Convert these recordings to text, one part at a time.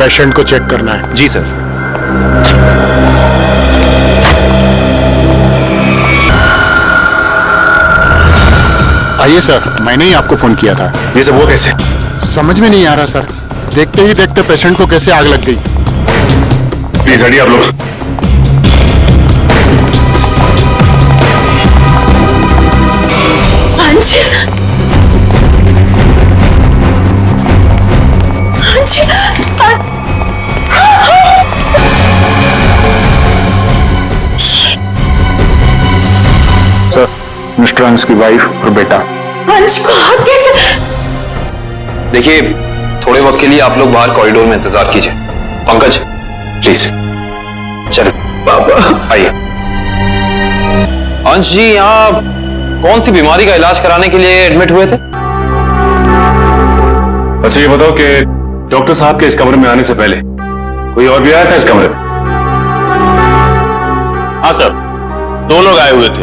Patient को check करना है। जी सर। आइए सर, मैंने ही आपको फोन किया था। ये सब हुआ कैसे? समझ में नहीं आ रहा सर, देखते ही देखते पेशेंट को कैसे आग लग गई। प्लीज हटिए आप लोग। अंश, सर, मिस्टर अंश की वाइफ और बेटा। अंश को कैसे? देखिए, थोड़े वक्त के लिए आप लोग बाहर कॉरिडोर में इंतजार कीजिए। पंकज प्लीज चलो। बाबा आइए। अंश जी, यहाँ कौन सी बीमारी का इलाज कराने के लिए एडमिट हुए थे? अच्छा ये बताओ कि डॉक्टर साहब के इस कमरे में आने से पहले कोई और भी आया था इस कमरे में? हाँ सर, दो लोग आए हुए थे।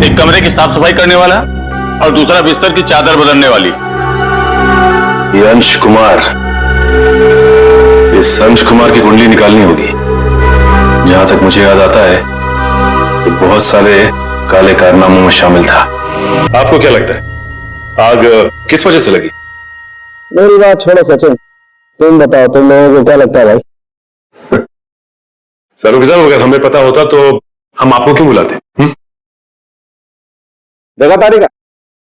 एक कमरे की साफ सफाई करने वाला और दूसरा बिस्तर की चादर बदलने वाली। ये अंश कुमार, इस अंश कुमार की कुंडली निकालनी होगी। जहां तक मुझे याद आता है कि बहुत सारे काले कारनामों में शामिल था। आपको क्या लगता है आग किस वजह से लगी? मेरी बात छोड़ो सचिन, तुम बताओ, तुम लोगों को क्या लगता है भाई? सर अगर हमें पता होता तो हम आपको क्यों बुलाते? देखा तारिका,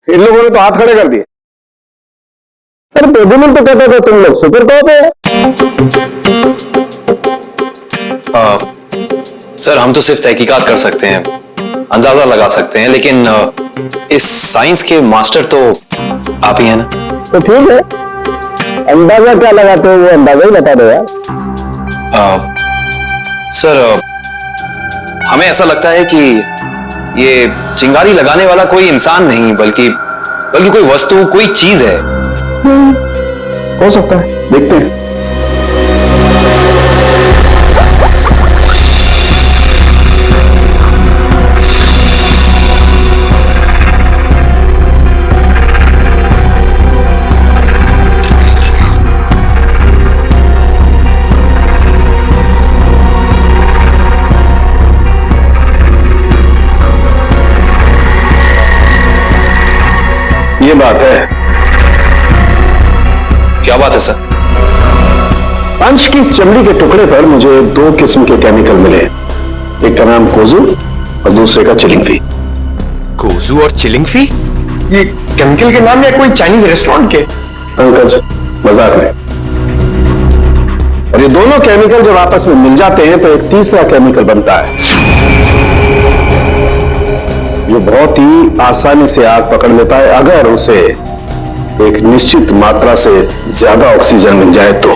इन लोगों ने तो हाथ खड़े कर दिए। अरे बेदुमन तो कहते थे तुम लोग सुपर टॉप है। सर हम तो सिर्फ तहकीकात कर सकते हैं, अंदाजा लगा सकते हैं, लेकिन इस साइंस के मास्टर तो आप ही हैं ना। तो ठीक है, अंदाजा क्या लगाते हो वो अंदाजा ही बता दो यार। सर हमें ऐसा लगता है कि ये चिंगारी लगाने वाला कोई इंसान नहीं बल्कि कोई वस्तु, कोई चीज है। हो सकता है, देखते हैं। ये बात है। क्या बात है सर? अंश की इस चमड़ी के टुकड़े पर मुझे दो किस्म के केमिकल मिले। एक का नाम कोजू और दूसरे का चिलिंगफी। कोजू और चिलिंगफी? ये केमिकल के नाम या कोई चाइनीज रेस्टोरेंट के? पंकज मजाक में। और ये दोनों केमिकल जब आपस में मिल जाते हैं तो एक तीसरा केमिकल बनता है जो बहुत ही आसानी से आग पकड़ लेता है अगर उसे एक निश्चित मात्रा से ज्यादा ऑक्सीजन मिल जाए तो।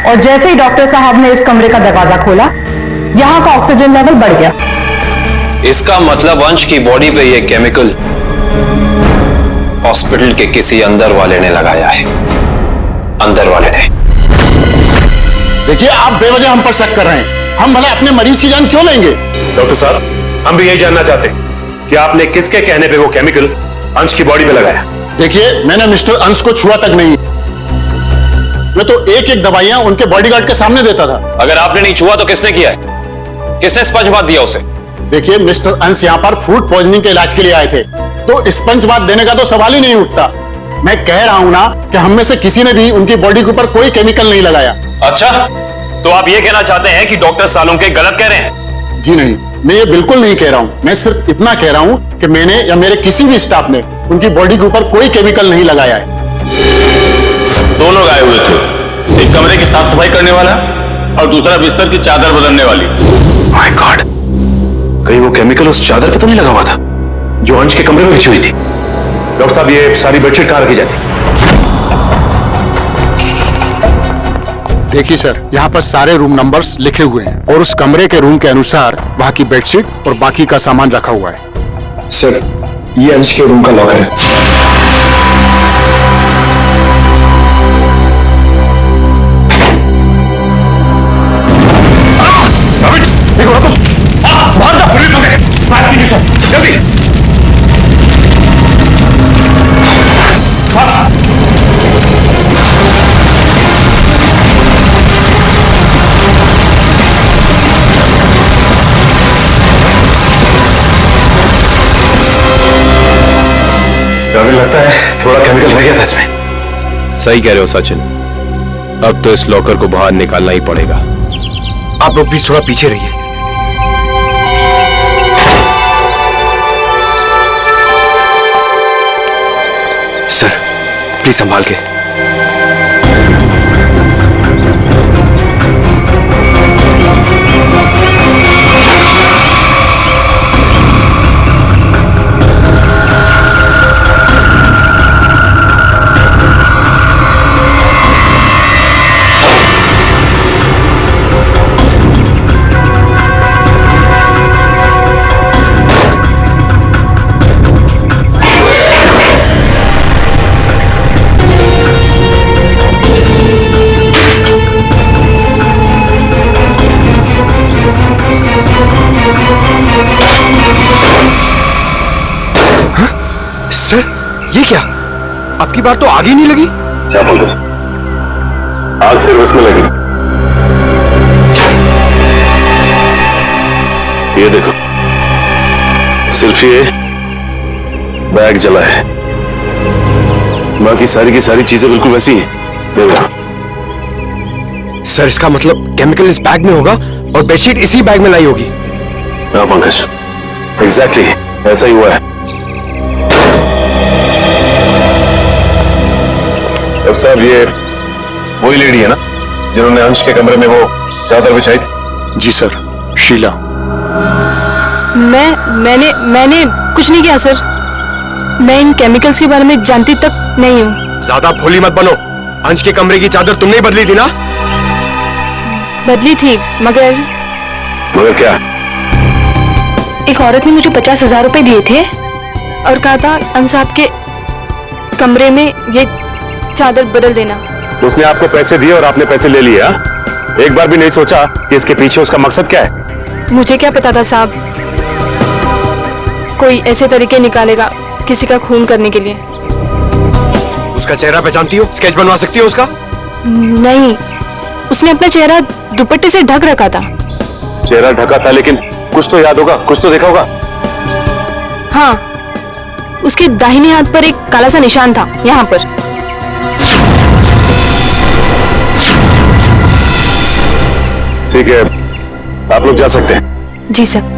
और जैसे ही डॉक्टर साहब ने इस कमरे का दरवाजा खोला, यहां का ऑक्सीजन लेवल बढ़ गया। इसका मतलब अंश की बॉडी पे यह केमिकल हॉस्पिटल के किसी अंदर वाले ने लगाया है। अंदर वाले ने। देखिए, आप बेवजह हम पर शक कर रहे हैं। हम भला अपने मरीज की जान क्यों लेंगे? डॉक्टर साहब, हम भी यही जानना चाहते हैं कि आपने किसके कहने पे वो केमिकल अंश की बॉडी पे लगाया? देखिए, मैंने मिस्टर अंश को छुआ तक नहीं। मैं तो एक एक दवाइयां उनके बॉडीगार्ड के सामने देता था। अगर आपने नहीं छुआ तो किसने किया है? किसने स्पंज बाथ दिया उसे? देखिए, मिस्टर अंश यहाँ पर फूड पॉइजनिंग के इलाज के लिए आए थे, तो स्पंज बाथ देने का तो सवाल ही नहीं उठता। मैं कह रहा हूं ना कि हम में से किसी ने भी उनकी बॉडी के ऊपर कोई केमिकल नहीं लगाया। अच्छा, तो आप ये कहना चाहते हैं कि डॉक्टर सालुंके गलत कह रहे हैं? जी नहीं, मैं ये बिल्कुल नहीं कह रहा हूं। मैं सिर्फ इतना कह रहा हूं कि मैंने या मेरे किसी भी स्टाफ ने उनकी बॉडी के ऊपर कोई केमिकल नहीं लगाया है। दो लोग आए हुए थे। एक कमरे की साफ सफाई करने वाला और दूसरा बिस्तर की चादर बदलने वाली। माय गॉड, कहीं वो केमिकल उस चादर पे तो नहीं लगा हुआ था जो अंश के कमरे में बिछी हुई थी? डॉक्टर साहब, ये सारी बेडशीट कहां रखी जाती? देखिए सर, यहाँ पर सारे रूम नंबर्स लिखे हुए हैं और उस कमरे के रूम के अनुसार वहाँ की बेडशीट और बाकी का सामान रखा हुआ है। सर, ये अंश के रूम का लॉकर है। जल्दी सही कह रहे हो सचिन, अब तो इस लॉकर को बाहर निकालना ही पड़ेगा। आप लोग प्लीज थोड़ा पीछे रहिए। सर प्लीज संभाल के। ये क्या, आपकी बार तो आग ही नहीं लगी? क्या बोल रहे? आग सिर्फ उसमें लगी। ये देखो, सिर्फ ये बैग जला है, बाकी सारी की सारी चीजें बिल्कुल वैसी हैं। सर इसका मतलब केमिकल इस बैग में होगा और बेडशीट इसी बैग में लाई होगी। हाँ पंकज, एग्जैक्टली ऐसा ही हुआ है। डॉक्टर साहब, ये वही लेडी है ना जिन्होंने अंश के कमरे में वो चादर बिछाई थी? जी सर, शीला। मैंने कुछ नहीं किया सर। मैं इन केमिकल्स के बारे में जानती तक नहीं हूँ। ज्यादा भोली मत बनो। अंश के कमरे की चादर तुमने ही बदली थी ना? बदली थी, मगर क्या? एक औरत ने मुझे 50,000 रुपए दिए थे और कहा था अंश साहब के कमरे में ये चादर बदल देना। उसने आपको पैसे दिए और आपने पैसे ले लिए? एक बार भी नहीं सोचा कि इसके पीछे उसका मकसद क्या है? मुझे क्या पता था साहब, कोई ऐसे तरीके निकालेगा किसी का खून करने के लिए। उसका चेहरा पहचानती हो? स्केच बनवा सकती हो उसका? नहीं, उसने अपना चेहरा दुपट्टे से ढक रखा था। चेहरा ढका था, लेकिन कुछ तो याद होगा, कुछ तो देखा होगा। हाँ, उसके दाहिने हाथ पर एक काला सा निशान था, यहाँ पर। ठीक है, आप लोग जा सकते हैं। जी सर।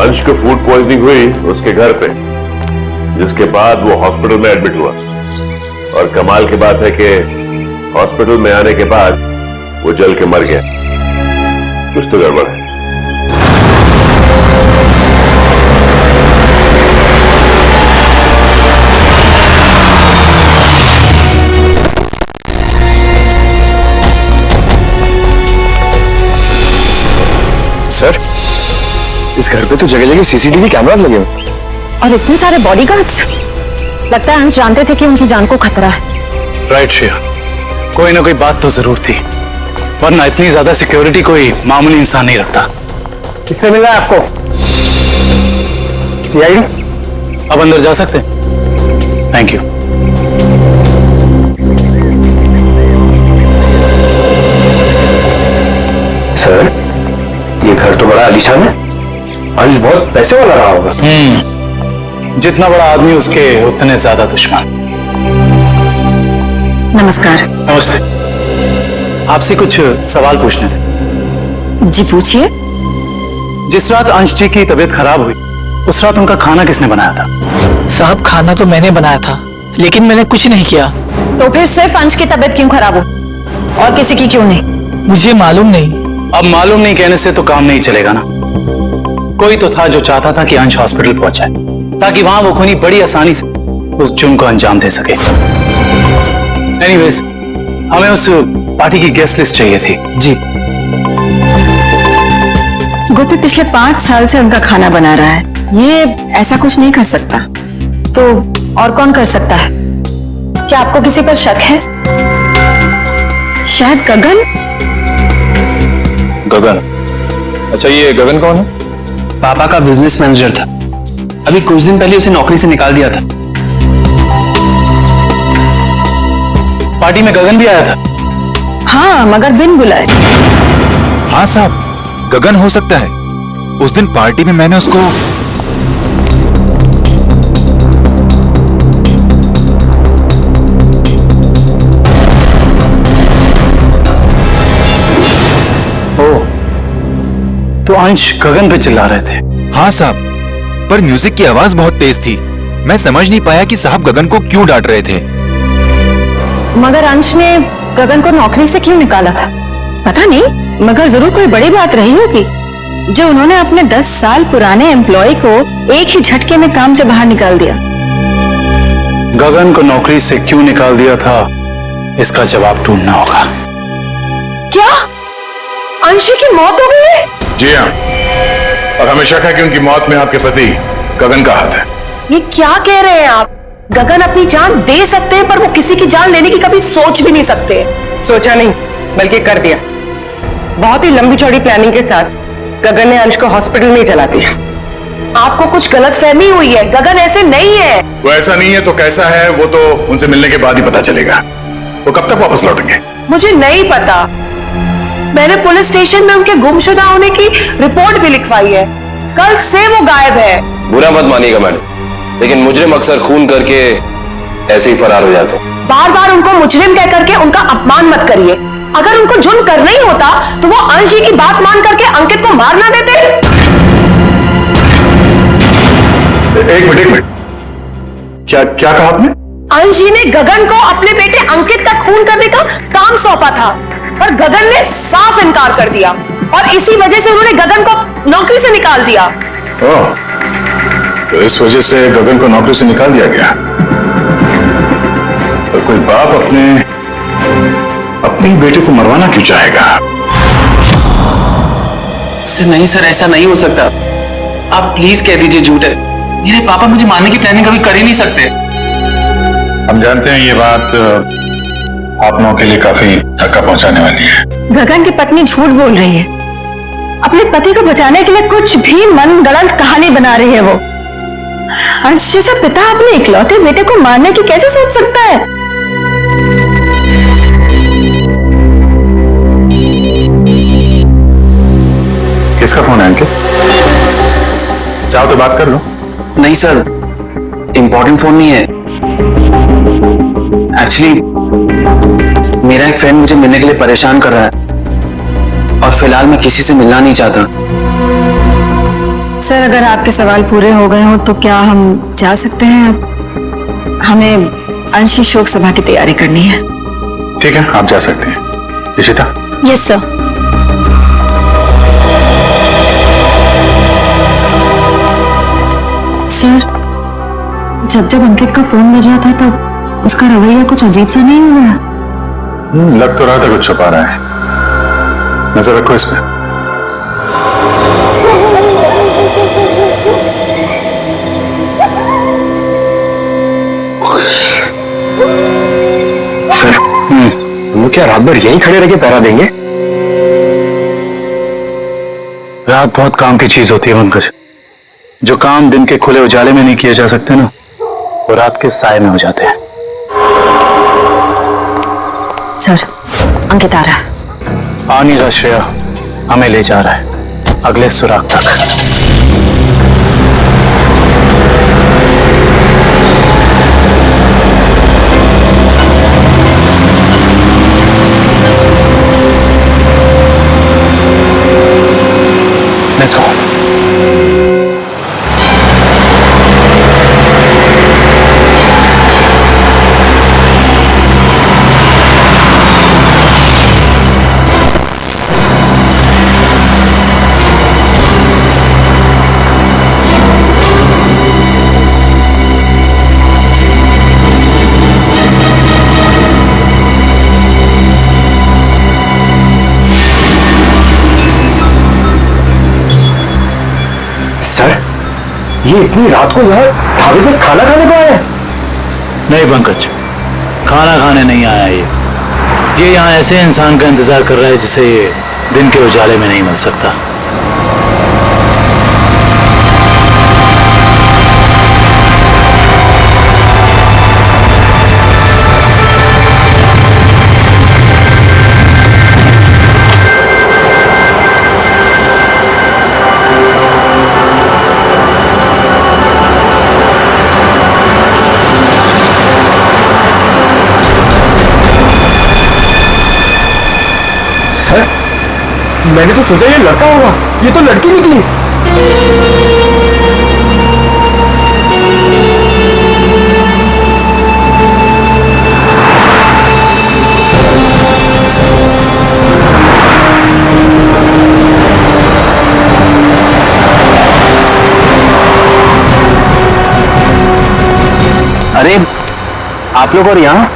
अंश को फूड पॉइजनिंग हुई उसके घर पे, जिसके बाद वो हॉस्पिटल में एडमिट हुआ। और कमाल की बात है कि हॉस्पिटल में आने के बाद वो जल के मर गया। कुछ तो गड़बड़ है। सर, इस घर पे तो जगह जगह सीसीटीवी कैमरास लगे हुए और इतने सारे बॉडीगार्ड्स। लगता है अंश जानते थे कि उनकी जान को खतरा है। राइट श्रेया, कोई ना कोई बात तो जरूर थी, वरना इतनी ज्यादा सिक्योरिटी कोई मामूली इंसान नहीं रखता। किससे मिला है आपको? सीआईडी? अब अंदर जा सकते हैं? Thank you. सर, ये घर तो बड़ा आलीशान है। अंश बहुत पैसे वाला रहा होगा। जितना बड़ा आदमी उसके उतने ज्यादा दुश्मन। नमस्कार। नमस्ते, आपसे कुछ सवाल पूछने थे। जी पूछिए। जिस रात अंश जी की तबीयत खराब हुई, उस रात उनका खाना किसने बनाया था? साहब, खाना तो मैंने बनाया था, लेकिन मैंने कुछ नहीं किया। तो फिर सिर्फ अंश की तबीयत क्यों खराब हो और किसी की क्यों नहीं? मुझे मालूम नहीं। अब मालूम नहीं कहने से तो काम नहीं चलेगा ना। कोई तो था जो चाहता था कि अंश हॉस्पिटल पहुंच जाए, ताकि वहां वो खूनी बड़ी आसानी से उस जुर्म को अंजाम दे सके। एनीवेज, हमें उस पार्टी की गेस्ट लिस्ट चाहिए थी। जी। गोपी पिछले 5 साल से उनका खाना बना रहा है। ये ऐसा कुछ नहीं कर सकता। तो और कौन कर सकता है? क्या आपको किसी पर शक है? शायद गगन? गगन? अच्छा, ये गगन कौन है? पापा का बिजनेस मैनेजर था। अभी कुछ दिन पहले उसे नौकरी से निकाल दिया था। पार्टी में गगन भी आया था? हाँ, मगर बिन बुलाए। हाँ साहब, गगन हो सकता है। उस दिन पार्टी में मैंने उसको तो अंश गगन पे चिल्ला रहे थे। हाँ साहब, पर म्यूजिक की आवाज बहुत तेज थी। मैं समझ नहीं पाया कि साहब गगन को क्यों डांट रहे थे। मगर अंश ने गगन को नौकरी से क्यों निकाला था पता नहीं, मगर जरूर कोई बड़ी बात रही होगी जो उन्होंने अपने 10 साल पुराने एम्प्लॉय को एक ही झटके में काम से बाहर निकाल दिया। गगन को नौकरी से क्यों निकाल दिया था, इसका जवाब ढूंढना होगा। क्या अंशी की मौत हो गई है? जी हाँ, और हमें शक है कि उनकी मौत में आपके पति गगन का हाथ है। ये क्या कह रहे हैं आप? गगन अपनी जान दे सकते हैं पर वो किसी की जान लेने की कभी सोच भी नहीं सकते। सोचा नहीं बल्कि कर दिया। बहुत ही लंबी चौड़ी प्लानिंग के साथ गगन ने अंश को हॉस्पिटल में ही जला दिया। आपको कुछ गलतफहमी हुई है, गगन ऐसे नहीं है। वो ऐसा नहीं है तो कैसा है, वो तो उनसे मिलने के बाद ही पता चलेगा। वो कब तक वापस लौटेंगे? मुझे नहीं पता। मैंने पुलिस स्टेशन में उनके गुमशुदा होने की रिपोर्ट भी लिखवाई है। कल से वो गायब है। बुरा मत मानिएगा मैडम, लेकिन मुजरिम अक्सर खून करके ऐसे ही फरार हो जाते हैं। बार बार उनको मुजरिम कह करके उनका अपमान मत करिए। अगर उनको जुर्म करना ही होता तो वो अंश जी की बात मान करके अंकित को मार ना देते। एक मिनट, क्या कहा आपने? अंश जी ने गगन को अपने बेटे अंकित का खून करने का काम सौंपा था, पर गगन ने साफ इनकार कर दिया और इसी वजह से उन्होंने गगन को नौकरी से निकाल दिया। ओह, तो इस वजह से गगन को नौकरी से निकाल दिया गया। और कोई बाप अपने बेटे को मरवाना क्यों चाहेगा? सर नहीं सर, ऐसा नहीं हो सकता। आप प्लीज कह दीजिए झूठ है। मेरे पापा मुझे मारने की प्लानिंग कभी कर ही नहीं सकते। हम जानते हैं ये बात आप लोगों के लिए काफी धक्का पहुंचाने वाली है। गगन की पत्नी झूठ बोल रही है। अपने पति को बचाने के लिए कुछ भी मन गढ़ंत कहानी बना रही है वो। अंश जैसा पिता अपने इकलौते बेटे को मारने की कैसे सोच सकता है? किसका फोन है अंकित? चाहो तो बात कर लो। नहीं सर, इंपॉर्टेंट फोन नहीं है। एक्चुअली मेरा एक फ्रेंड मुझे मिलने के लिए परेशान कर रहा है और फिलहाल मैं किसी से मिलना नहीं चाहता। सर अगर आपके सवाल पूरे हो गए हो तो क्या हम जा सकते हैं? अब हमें अंश की शोक सभा की तैयारी करनी है। ठीक है, आप जा सकते हैं। इशिता? Yes sir. सर जब जब अंकित का फोन बज रहा था तब उसका रवैया कुछ अजीब सा नहीं हो रहा? लग तो रहा था कुछ छुपा रहा है। नजर रखो इस पे। सर हम क्या रात भर यहीं खड़े रह के पहरा देंगे? रात बहुत काम की चीज होती है पंकज। जो काम दिन के खुले उजाले में नहीं किए जा सकते ना, वो रात के साए में हो जाते हैं। सर अंकित आ रहा है। आ नहीं रहा श्रेया, हमें ले जा रहा है अगले सुराग तक। Let's go. ये इतनी रात को यहाँ ढाबे पे खाना खाने को आया? नहीं पंकज, खाना खाने नहीं आया ये यहाँ ऐसे इंसान का इंतजार कर रहा है जिसे ये दिन के उजाले में नहीं मिल सकता। मैंने तो सोचा ये लड़का होगा, ये तो लड़की निकली। अरे आप लोग और यहाँ?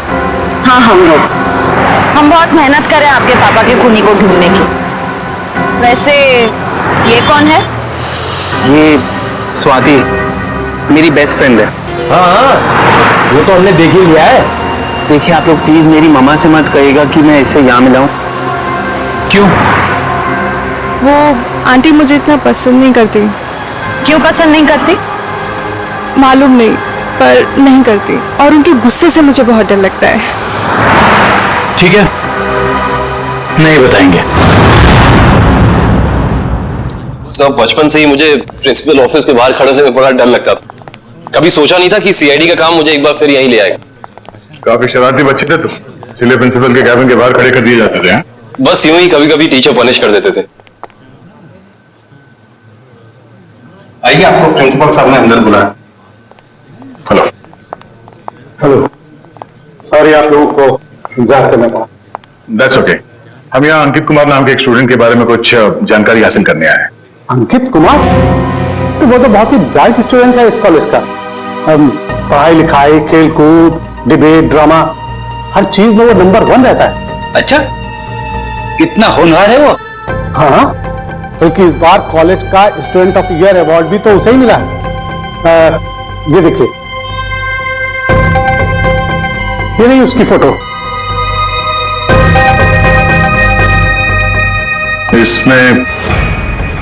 हाँ हम बहुत मेहनत करें आपके पापा के खूनी को ढूंढने की। वैसे ये कौन है? ये स्वाति मेरी बेस्ट फ्रेंड है। हाँ, वो तो हमने देख ही लिया है। देखिए आप लोग प्लीज मेरी मम्मा से मत कहिएगा कि मैं इससे यहाँ मिलाऊं। क्यों? वो आंटी मुझे इतना पसंद नहीं करती। क्यों पसंद नहीं करती? मालूम नहीं, पर नहीं करती, और उनके गुस्से से मुझे बहुत डर लगता है। ठीक है, नहीं बताएंगे। सब बचपन से ही मुझे प्रिंसिपल ऑफिस के बाहर खड़े होने में बड़ा डर लगता था। कभी सोचा नहीं था कि सीआईडी का काम मुझे एक बार फिर यहीं ले आएगा। काफी शरारती बच्चे थे तुम, इसलिए प्रिंसिपल के कैबिन के बाहर खड़े कर दिए जाते थे। बस यूं ही कभी कभी टीचर पनिश कर देते थे। आइए, आपको प्रिंसिपल साहब ने अंदर बुलाया। हेलो। हेलो, सॉरी आप लोगों को इंतजार करना पड़ा। That's okay. हम यहाँ अंकित कुमार नाम के एक स्टूडेंट के बारे में कुछ जानकारी हासिल करने आए हैं। अंकित कुमार? तो वो तो बहुत ही ब्राइट स्टूडेंट है इस कॉलेज का। पढ़ाई लिखाई, खेल कूद, डिबेट, ड्रामा, हर चीज में वो नंबर 1 रहता है। अच्छा, इतना होनहार है वो? हाँ, बल्कि इस बार कॉलेज का स्टूडेंट ऑफ ईयर अवार्ड भी तो उसे ही मिला है। ये देखिए, ये नहीं उसकी फोटो। इसमें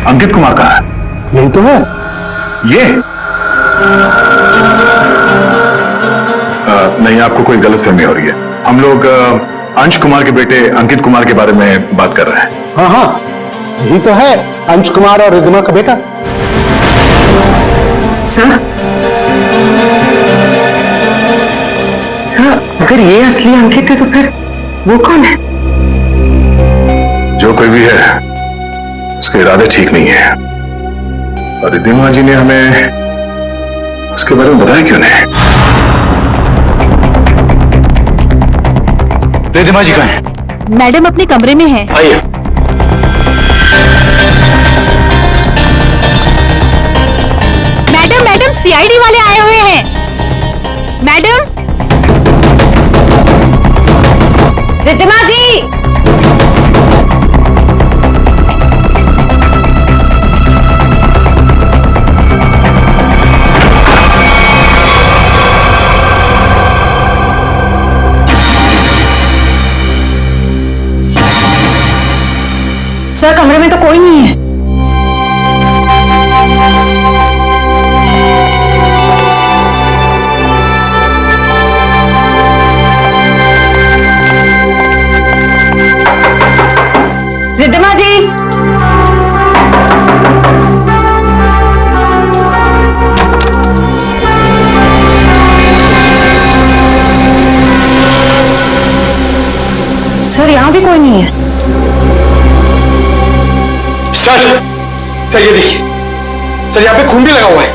अंकित कुमार का है। यही तो है। ये नहीं, आपको कोई गलतफहमी हो रही है। हम लोग अंश कुमार के बेटे अंकित कुमार के बारे में बात कर रहे हैं। हाँ हाँ, यही तो है, अंश कुमार और रिद्धिमा का बेटा। सर, अगर ये असली अंकित है तो फिर वो कौन है? जो कोई भी है, उसके इरादे ठीक नहीं है, और रिद्धिमा जी ने हमें उसके बारे में बताया क्यों नहीं? रिद्धिमा जी कहाँ हैं? मैडम अपने कमरे में है। आइए। मैडम सीआईडी वाले आए हुए हैं। मैडम, रिद्धिमा जी। सर, कमरे में तो कोई नहीं है। रिद्धिमा जी। सर, यहां भी कोई नहीं है। सर ये देखिए, सर यहाँ पे खून भी लगा हुआ है।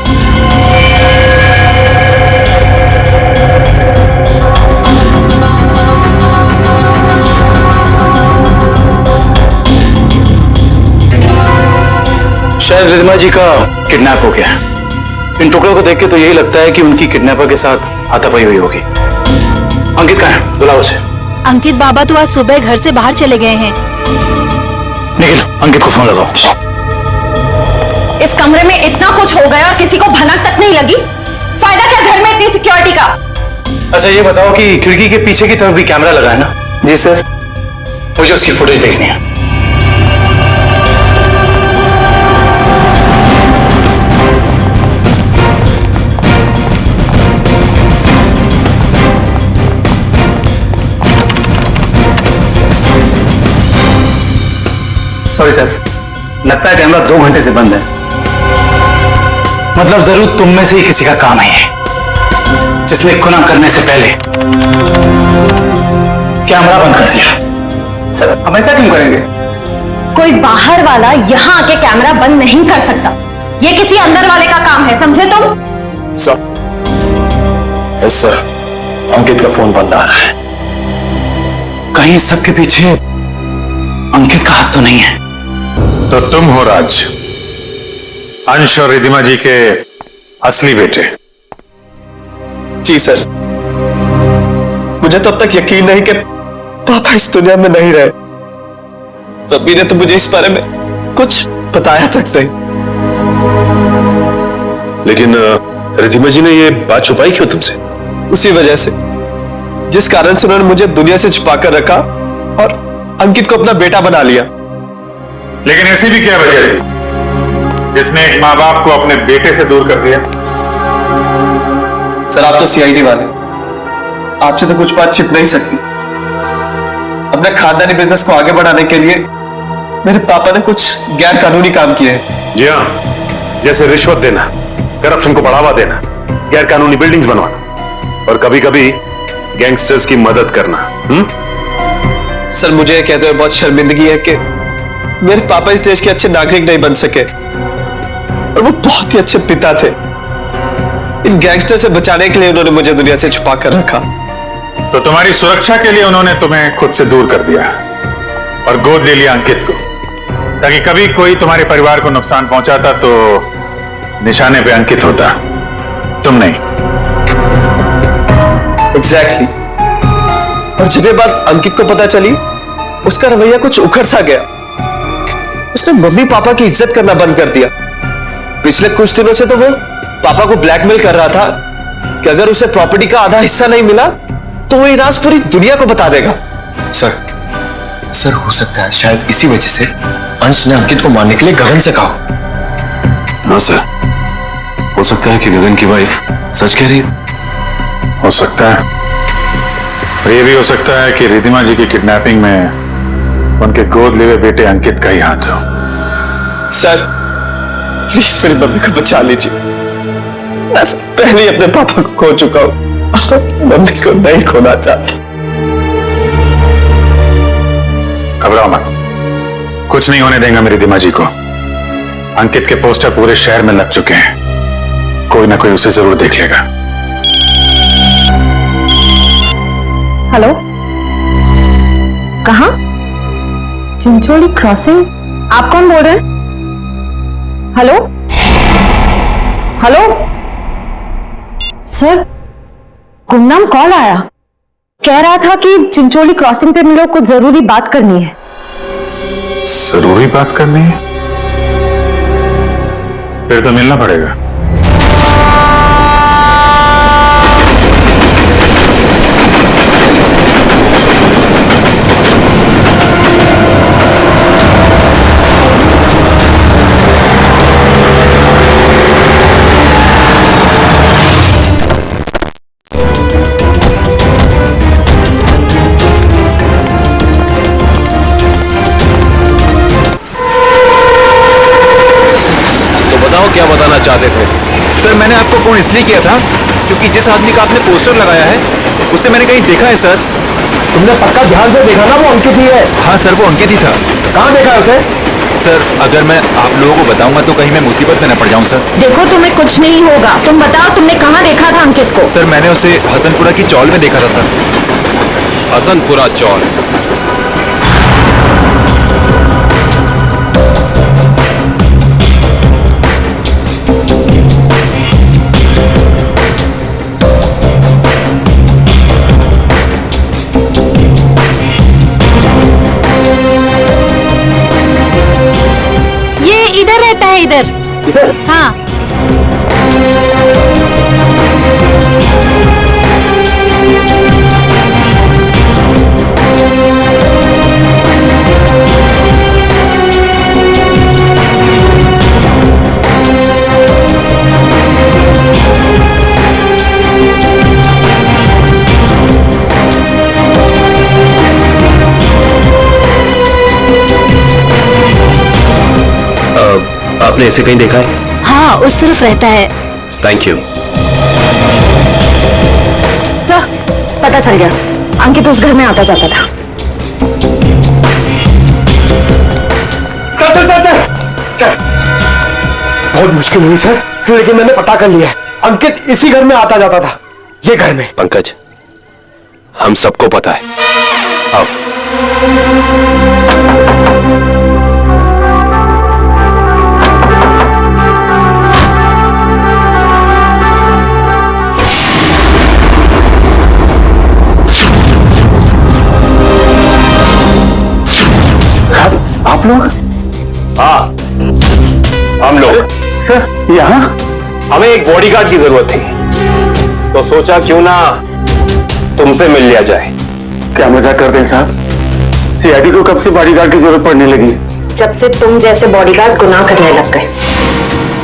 शायद रिद्धिमा जी का किडनैप हो गया। इन टुकड़ों को देख के तो यही लगता है कि उनकी किडनैपर के साथ हाथापाई हुई होगी। अंकित कहाँ है? बुलाओ उसे। अंकित बाबा तो आज सुबह घर से बाहर चले गए हैं। निखिल, अंकित को फोन लगाओ। इस कमरे में इतना कुछ हो गया और किसी को भनक तक नहीं लगी। फायदा क्या घर में इतनी सिक्योरिटी का? अच्छा ये बताओ कि खिड़की के पीछे की तरफ भी कैमरा लगा है ना? जी सर। मुझे उसकी फुटेज देखनी है। सॉरी सर, लगता है कैमरा 2 घंटे से बंद है। मतलब जरूर तुम में से ही किसी का काम है ये, जिसने गुनाह करने से पहले कैमरा बंद कर दिया। सर हम ऐसा क्यों करेंगे? कोई बाहर वाला यहाँ आके कैमरा बंद नहीं कर सकता। ये किसी अंदर वाले का काम है, समझे तुम? सर, अंकित का फोन बंद आ रहा है। कहीं सबके पीछे अंकित का हाथ तो नहीं है? तो तुम हो राज, अंश और रिधिमा जी के असली बेटे। जी सर, मुझे तो अब तक यकीन नहीं कि पापा इस दुनिया में नहीं रहे। रब्बी ने तो मुझे इस बारे में कुछ बताया तक नहीं। लेकिन रिधिमा जी ने ये बात छुपाई क्यों तुमसे? उसी वजह से जिस कारण से उन्होंने मुझे दुनिया से छुपाकर रखा और अंकित को अपना बेटा बना लिया। लेकिन ऐसी भी क्या वजह थी जिसने एक माँ बाप को अपने बेटे से दूर कर दिया? सर, आप तो सीआईडी वाले, आपसे तो कुछ बात छिप नहीं सकती। अपने खानदानी बिजनेस को आगे बढ़ाने के लिए मेरे पापा ने कुछ गैर कानूनी काम किए हैं। जी हाँ, जैसे रिश्वत देना, करप्शन को बढ़ावा देना, गैर कानूनी बिल्डिंग्स बनवाना और कभी कभी गैंगस्टर्स की मदद करना। सर, मुझे यह कहते हुए बहुत शर्मिंदगी है कि मेरे पापा इस देश के अच्छे नागरिक नहीं बन सके और वो बहुत ही अच्छे पिता थे। इन गैंगस्टर से बचाने के लिए उन्होंने मुझे दुनिया से छुपा कर रखा। तो तुम्हारी सुरक्षा के लिए उन्होंने तुम्हें खुद से दूर कर दिया और गोद ले लिया अंकित को, ताकि कभी कोई तुम्हारे परिवार को नुकसान पहुंचाता तो निशाने पे अंकित होता, तुम नहीं। एग्जैक्टली। और जब ये बात अंकित को पता चली, उसका रवैया कुछ उखड़ सा गया। उसने मम्मी पापा की इज्जत करना बंद कर दिया। पिछले कुछ दिनों से तो वो पापा को ब्लैकमेल कर रहा था कि अगर उसे प्रॉपर्टी का आधा हिस्सा नहीं मिला तो वो ये राज पूरी दुनिया को बता देगा। सर हो सकता है शायद इसी वजह से अंश ने अंकित को मारने के लिए गगन से कहा। हाँ सर, हो सकता है कि गगन की वाइफ सच कह रही हो सकता है। और ये भी हो सकता है कि रिधिमा जी की किडनैपिंग में उनके गोद लिए हुए बेटे अंकित का ही हाथ हो। सर, प्लीज मेरी मम्मी को बचा लीजिए। मैं पहले ही अपने पापा को खो चुका हूं, मम्मी को नहीं खोना चाहता। घबराओ मत, कुछ नहीं होने देंगे मेरी रिधिमा जी को। अंकित के पोस्टर पूरे शहर में लग चुके हैं, कोई ना कोई उसे जरूर देख लेगा। हेलो, कहाँ? चिंचोली क्रॉसिंग? आप कौन बोल रहे हैं? हेलो हेलो सर, गुमनाम कॉल आया, कह रहा था कि चिंचोली क्रॉसिंग पे मिलो, कुछ जरूरी बात करनी है। जरूरी बात करनी है? फिर तो मिलना पड़ेगा। क्या बताना चाहते थे? सर, मैंने आपको फोन इसलिए किया था क्योंकि जिस आदमी का आपने पोस्टर लगाया है उसे मैंने कहीं देखा है सर। तुमने पक्का ध्यान से देखा ना? वो अंकित ही है। हाँ सर, वो अंकित ही था। कहाँ देखा है उसे? सर, अगर मैं आप लोगों को बताऊंगा तो कहीं मैं मुसीबत में न पड़ जाऊं सर। देखो, तुम्हें कुछ नहीं होगा। तुम बताओ, तुमने कहाँ देखा था अंकित को? सर, मैंने उसे हसनपुरा की चौल में देखा था सर। हसनपुरा चौल? इधर? हाँ। आपने इसे कहीं देखा है? हाँ, उस तरफ रहता है। Thank you. पता चल गया, अंकित उस घर में आता जाता था। चल चल चल चल। बहुत मुश्किल हुई सर, लेकिन मैंने पता कर लिया है, अंकित इसी घर में आता जाता था, ये घर में। पंकज, हम सबको पता है। आओ। आप लोग? हाँ, हम लोग। सर यहाँ? हमें एक बॉडीगार्ड की जरूरत थी, तो सोचा क्यों ना तुमसे मिल लिया जाए। क्या मजाक करते हैं साहब? सीआईडी को कब से बॉडीगार्ड की जरूरत पड़ने लगी? जब से तुम जैसे बॉडीगार्ड गुनाह करने लग गए।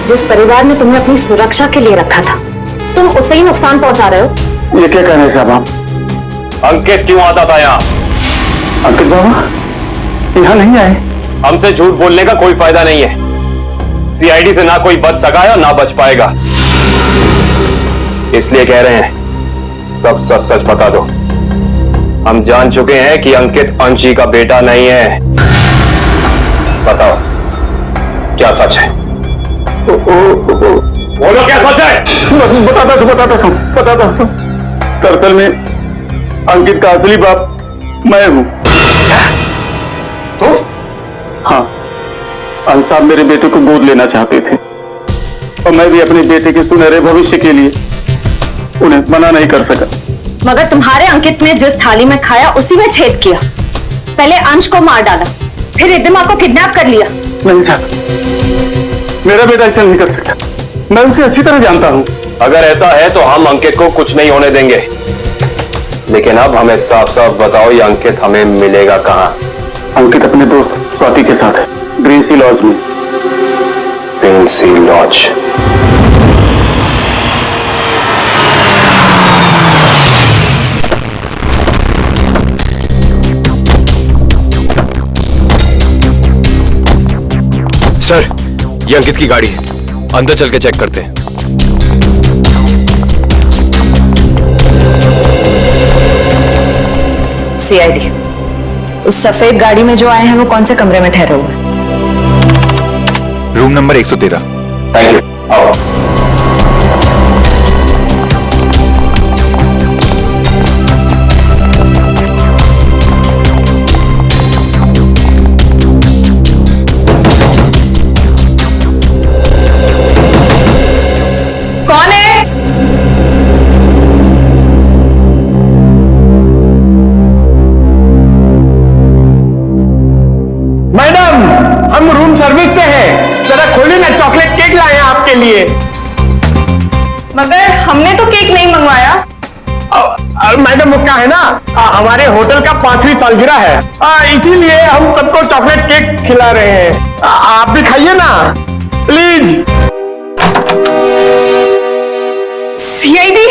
जिस परिवार ने तुम्हें अपनी सुरक्षा के लिए रखा था, तुम उसे ही नुकसान पहुंचा रहे हो। ये क्या कह रहे हैं साहब आप? अंकित क्यों आता था यहाँ? अंकित बाबा यहाँ नहीं आए। हमसे झूठ बोलने का कोई फायदा नहीं है। सीआईडी से ना कोई बच सका है और ना बच पाएगा, इसलिए कह रहे हैं सब सच सच बता दो। हम जान चुके हैं कि अंकित अंशी का बेटा नहीं है। बताओ क्या सच है? बोलो क्या सच है? बताता हूँ। दरअसल में अंकित का असली बाप मैं हूँ। तो? हाँ, अंश साहब मेरे बेटे को गोद लेना चाहते थे और मैं भी अपने बेटे के सुनहरे भविष्य के लिए उन्हें मना नहीं कर सका। मगर तुम्हारे अंकित ने जिस थाली में खाया उसी में छेद किया। पहले अंश को मार डाला, फिर रिद्धिमा को किडनैप कर लिया। नहीं साहब, मेरा बेटा ऐसा नहीं कर सकता, मैं उसे अच्छी तरह जानता हूँ। अगर ऐसा है तो हम अंकित को कुछ नहीं होने देंगे, लेकिन अब हमें साफ साफ बताओ ये अंकित हमें मिलेगा कहाँ? अंकित अपने दोस्त स्वाति के साथ है, ग्रीन सी लॉज में। ग्रीन सी लॉज? सर, ये अंकित की गाड़ी है, अंदर चल के चेक करते हैं। सीआईडी, उस सफेद गाड़ी में जो आए हैं वो कौन से कमरे में ठहरे हुए? Room number 113। Thank you. आओ। कौन है? मैडम, हम रूम सर्विस से हैं, जरा खोलिए ना, चॉकलेट केक लाए हैं आपके लिए। मगर हमने तो केक नहीं मंगवाया। मैडम वो क्या है ना, हमारे होटल का 5वीं सालगिरह है, इसीलिए हम सबको चॉकलेट केक खिला रहे हैं। आप भी खाइए ना प्लीज। सीआईडी,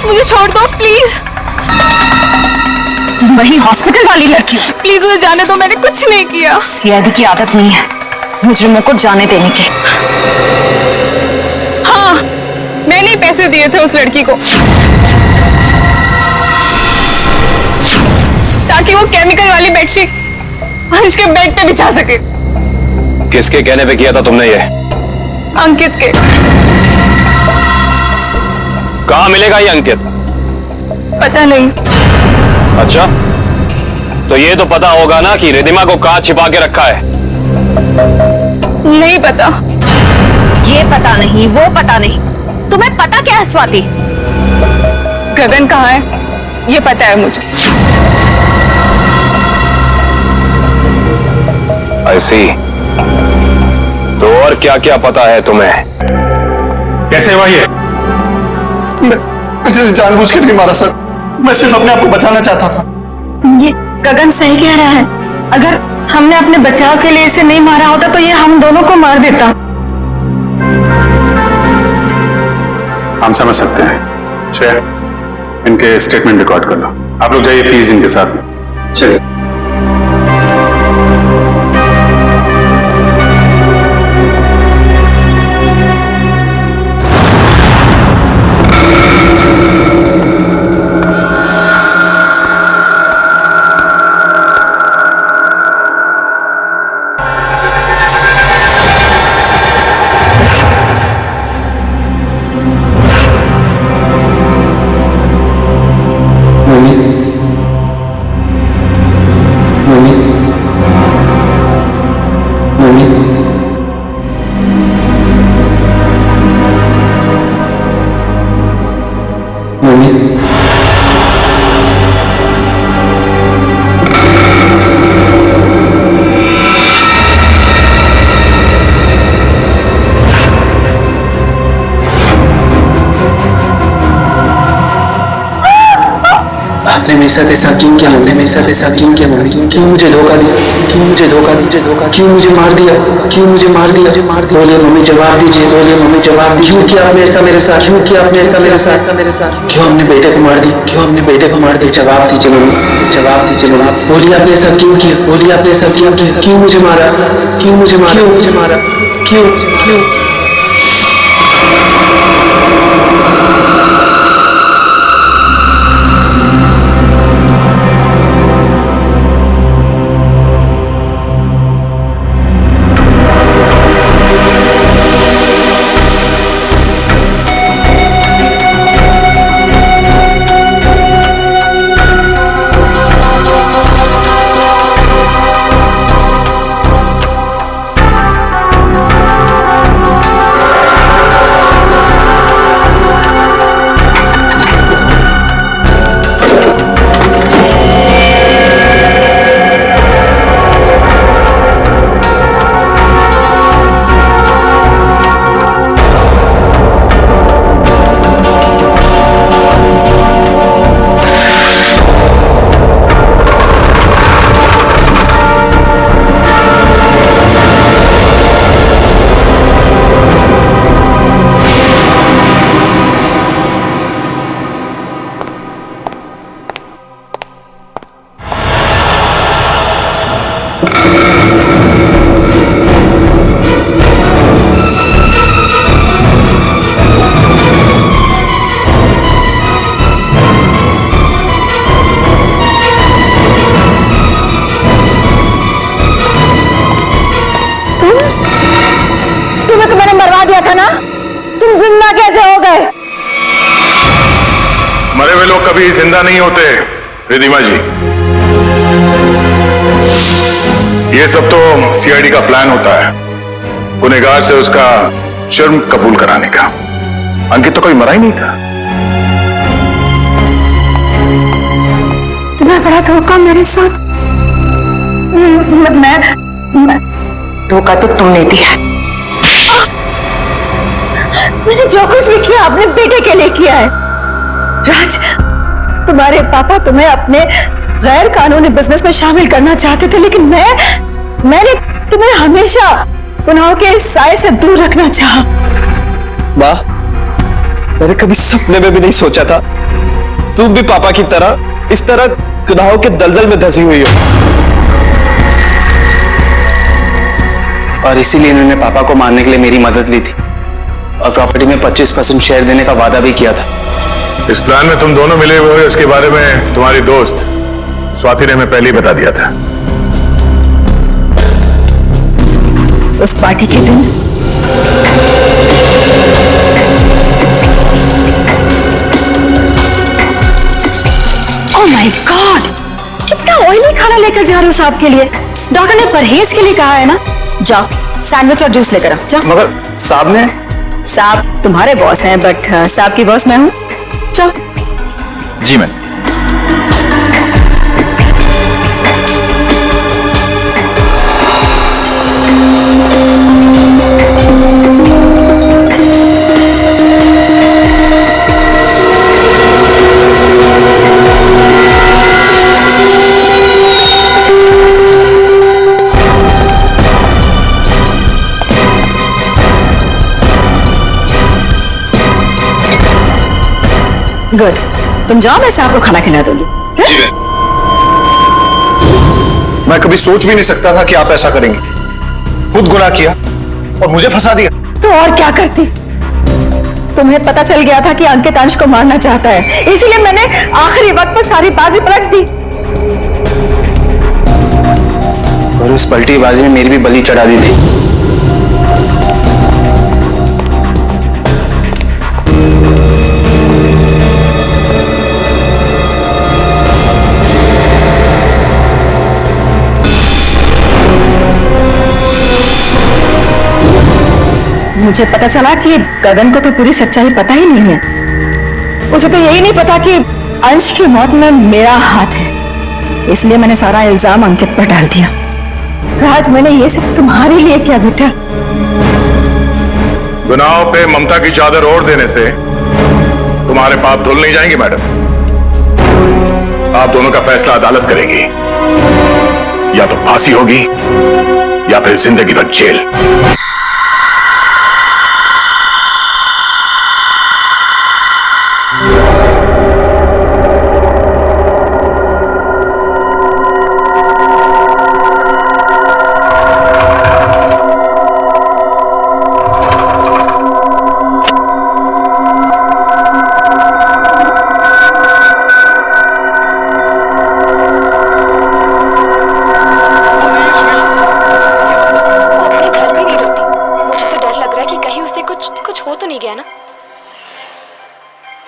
मुझे छोड़ दो प्लीज। तुम वही हॉस्पिटल वाली लड़की हो? प्लीज मुझे जाने दो, मैंने कुछ नहीं किया। सीआईडी की आदत नहीं है मुजरिमों को जाने देने की। हाँ, मैंने ही पैसे दिए थे उस लड़की को ताकि वो केमिकल वाली बेडशीट अंश के बेड पे बिछा सके। किसके कहने पे किया था तुमने ये? अंकित के। कहाँ मिलेगा ये अंकित? पता नहीं। अच्छा, तो ये तो पता होगा ना कि रिद्धिमा को कहाँ छिपा के रखा है? नहीं पता। ये पता नहीं, वो पता नहीं, तुम्हें पता क्या है स्वाति? गगन कहाँ है ये पता है मुझे। ऐसी तो और क्या क्या पता है तुम्हें? कैसे हुआ ये? मुझे जानबूझ के नहीं मारा सर, मैं सिर्फ अपने आप को बचाना चाहता था। ये गगन सही कह रहा है, अगर हमने अपने बचाव के लिए इसे नहीं मारा होता तो ये हम दोनों को मार देता। हम समझ सकते हैं। श्रेया, इनके स्टेटमेंट रिकॉर्ड कर लो। आप लोग जाइए प्लीज इनके साथ में। चलिए। आपने मेरे साथ ऐसा क्यों किया? आपने मेरे साथ ऐसा क्यों किया? क्यों मुझे धोखा दिया? क्यों मुझे धोखा? क्यों मुझे मार दिया? क्यों मुझे मार दिया? बोलिए मम्मी, जवाब दीजिए। बोलिए मम्मी, जवाब दीजिए। क्यों किया आपने ऐसा मेरे साथ? क्यों किया आपने ऐसा मेरे साथ? क्यों हमने बेटे को मार दिया? क्यों हमने बेटे को मार दिया? जवाब दीजिए मम्मी, जवाब दीजिए मम्मी। बोलिए आपने ऐसा क्यों किया? बोलिए आपने ऐसा क्यों किया? क्यों मुझे मारा? क्यों मुझे मारा? क्यों मुझे मारा? क्यों क्यों? मरे हुए लोग कभी जिंदा नहीं होते रिधिमा जी। ये सब तो सीआईडी का प्लान होता है गुनहगार से उसका जुर्म कबूल कराने का। अंकित तो कोई मरा ही नहीं था। इतना बड़ा धोखा मेरे साथ। मैं धोखा तो तुमने दिया। मैंने जो कुछ भी किया अपने बेटे के लिए किया है। राज, तुम्हारे पापा तुम्हें अपने गैर कानूनी बिजनेस में शामिल करना चाहते थे, लेकिन मैंने तुम्हें हमेशा गुनाहों के इस साए से दूर रखना चाहा। माँ, मैंने कभी सपने में भी नहीं सोचा था तुम भी पापा की तरह इस तरह गुनाहों के दलदल में धंसी हुई हो। और इसीलिए इन्होंने पापा को मारने के लिए मेरी मदद ली थी और प्रॉपर्टी में 25% शेयर देने का वादा भी किया था। इस प्लान में तुम दोनों मिले हुए हो, इसके बारे में तुम्हारी दोस्त स्वाति ने हमें पहले ही बता दिया था। उस पार्टी के दिन ओह माय गॉड, कितना ऑयली खाना लेकर जा रहे हो साहब के लिए। डॉक्टर ने परहेज के लिए कहा है ना। जाओ सैंडविच और जूस लेकर आओ। जाओ। मगर साहब ने साहब तुम्हारे बॉस हैं, बट साहब की बॉस मैं हूँ। चलो। जी मैम। गुड, तुम जाओ, मैं साहब को खाना खिला दूंगी। जी मैम। मैं कभी सोच भी नहीं सकता था कि आप ऐसा करेंगे। खुद गुनाह किया और मुझे फंसा दिया। तो और क्या करती? तुम्हें पता चल गया था कि अंकित अंश को मारना चाहता है, इसीलिए मैंने आखिरी वक्त पर सारी बाजी पलट दी। और उस पलटी बाजी में मेरी भी बलि चढ़ा दी थी। मुझे पता चला कि गगन को तो पूरी सच्चाई पता ही नहीं है। उसे तो यही नहीं पता कि अंश की मौत में मेरा हाथ है, इसलिए मैंने सारा इल्जाम अंकित पर डाल दिया। राज, मैंने ये सब तुम्हारे लिए किया बेटा। गुनाहों पे ममता की चादर ओढ़ देने से तुम्हारे पाप धुल नहीं जाएंगे मैडम। आप दोनों का फैसला अदालत करेगी, या तो फांसी होगी या फिर जिंदगी भर जेल।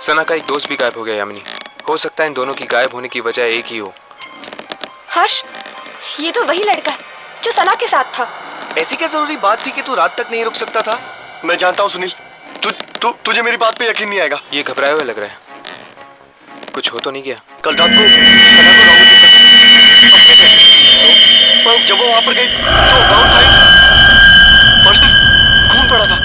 सना का एक दोस्त भी गायब हो गया यामिनी। हो सकता है इन दोनों की गायब होने की वजह एक ही हो। हर्ष, ये तो वही लड़का है जो सना के साथ था। ऐसी क्या जरूरी बात थी कि तू रात तक नहीं रुक सकता था? मैं जानता हूँ सुनील, तुझे मेरी बात पे यकीन नहीं आएगा। ये घबराए हुए लग रहा है, कुछ हो तो नहीं गया? कल रात को सना को राहुल पर जब वो वहां पर गई तो गाउन था, फर्श पे खून पड़ा था।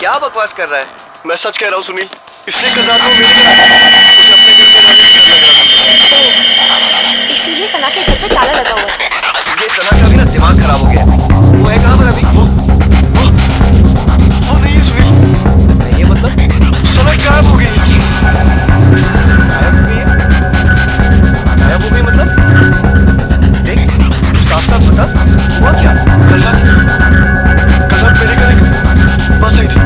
क्या बकवास कर रहा है? मैं सच कह रहा हूँ सुनील, इसलिए कल रात को उसे अपने घर पे जाने नहीं करना। इसीलिए सना के घर पे ताला लगा हुआ है। ये सना का भी ना दिमाग खराब हो गया। वो है कहाँ पर अभी? वो नहीं है सुनील। नहीं है मतलब? सना गायब हो गई। गायब हो गई मतलब? देख, साफ साफ बता, हुआ क्या? कल रात मेरे घर एक बस आई थी,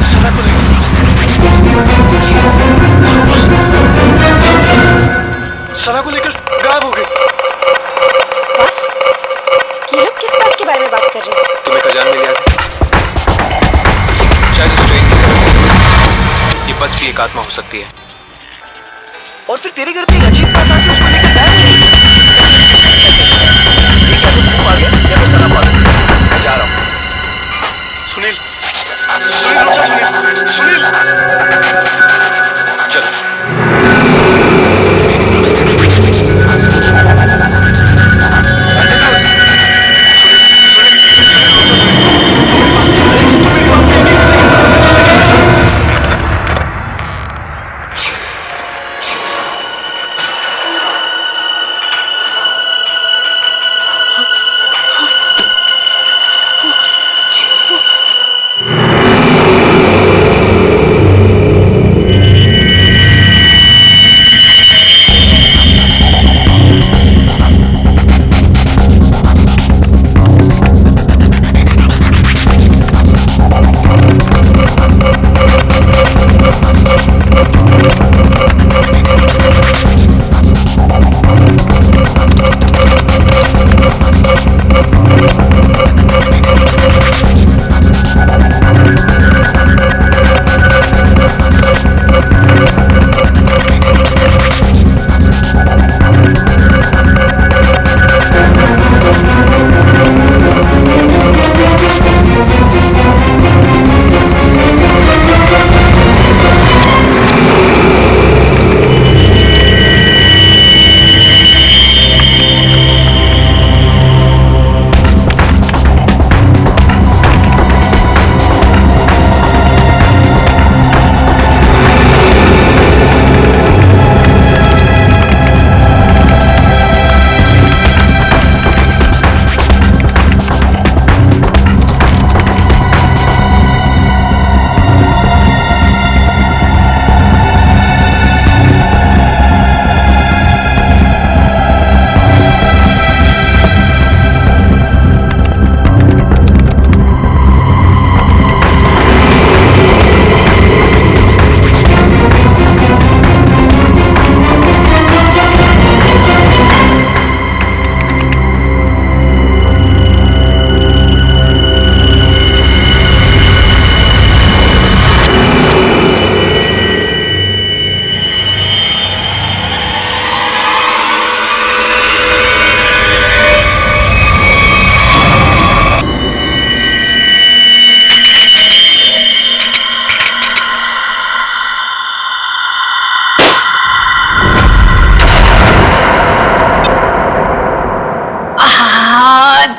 सना को लेकर। सना को लेकर गायब हो गई। बस? ये लोग किस बात के बारे में बात कर रहे हैं? तुम्हें खजान मिल गया था? शायद इस ट्रेन की ये बस भी एक आत्मा हो सकती है। और फिर तेरे घर पे एक अजीब बस आके उसको लेकर गायब हो गई। या तो तू आ गया या तो सना आ गया। मैं जा रहा हूँ। सुनील, सुनील रुक जा। सुनील, चलो।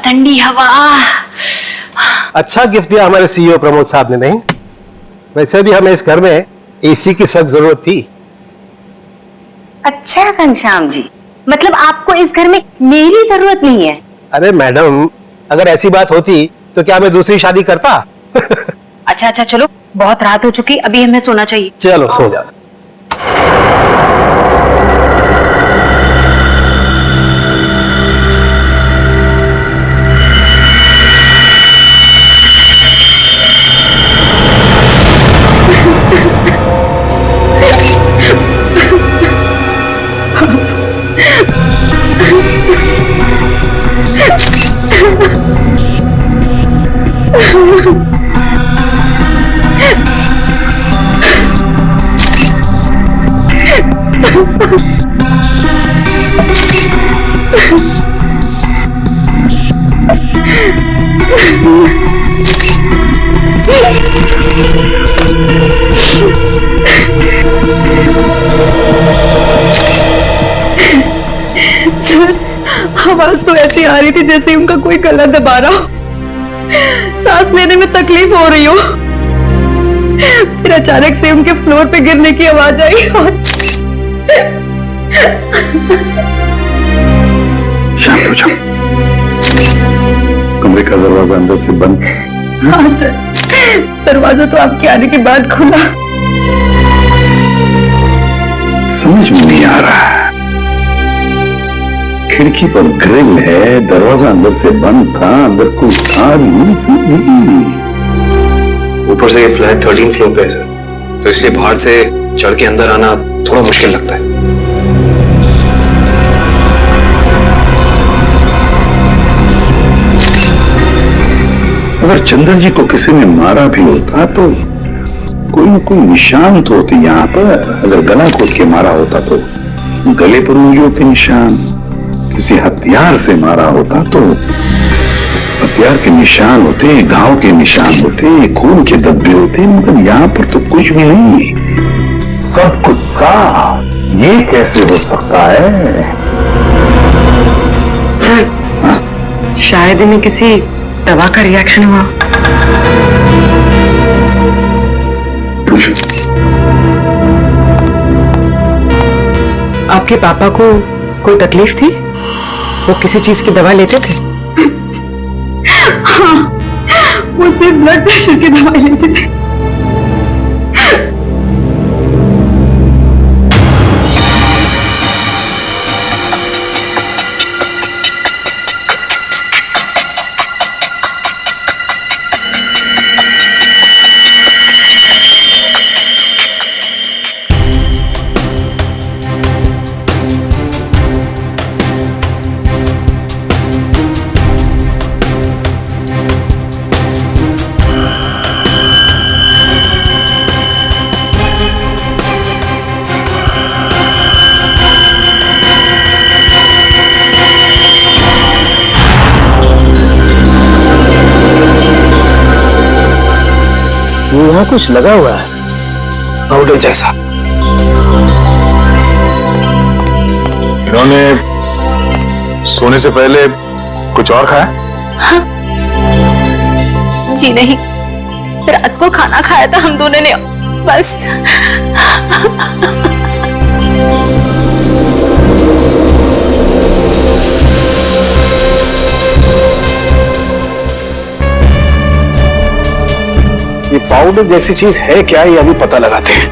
ठंडी हवा। अच्छा गिफ्ट दिया हमारे सीईओ प्रमोद साहब ने। नहीं, वैसे भी हमें इस घर में एसी की सख्त जरूरत थी। अच्छा घनश्याम जी, मतलब आपको इस घर में मेरी जरूरत नहीं है? अरे मैडम, अगर ऐसी बात होती तो क्या मैं दूसरी शादी करता? अच्छा अच्छा, चलो बहुत रात हो चुकी, अभी हमें सोना चाहिए। चलो सो जाओ। सर, आवाज तो ऐसी आ रही थी जैसे उनका कोई गला दबा रहा हो, सांस लेने में तकलीफ हो रही हो। फिर अचानक से उनके फ्लोर पे गिरने की आवाज आई और शांत हो जाओ। कमरे का दरवाजा अंदर से बंद। हाँ सर, दरवाजा तो आपके आने के बाद खुला। समझ में नहीं आ रहा है, खिड़की पर ग्रिल है, दरवाजा अंदर से बंद था, अंदर कोई था नहीं। ऊपर से ये फ्लैट 13 फ्लोर पे है सर, तो इसलिए बाहर से चढ़ के अंदर आना थोड़ा मुश्किल लगता है। अगर चंदन जी को किसी ने मारा भी होता तो कोई न कोई निशान तो होते यहाँ पर। अगर गला घोट के मारा होता तो गले पर उंगलियों के निशान, किसी हथियार से मारा होता तो हथियार के निशान होते, घाव के निशान होते, खून के धब्बे होते, मगर यहाँ पर तो कुछ भी नहीं, सब कुछ साफ। ये कैसे हो सकता है? सर, शायद इन्हें किसी दवा का रिएक्शन हुआ। आपके पापा को कोई तकलीफ थी? वो किसी चीज की दवा लेते थे? हाँ, वो सिर्फ ब्लड प्रेशर की दवाई लेते थे। यहाँ कुछ लगा हुआ है, पाउडर जैसा। इन्होंने सोने से पहले कुछ और खाया? हाँ। जी नहीं, रात को खाना खाया था हम दोनों ने, बस। ये पाउडर जैसी चीज है क्या, ये अभी पता लगाते हैं।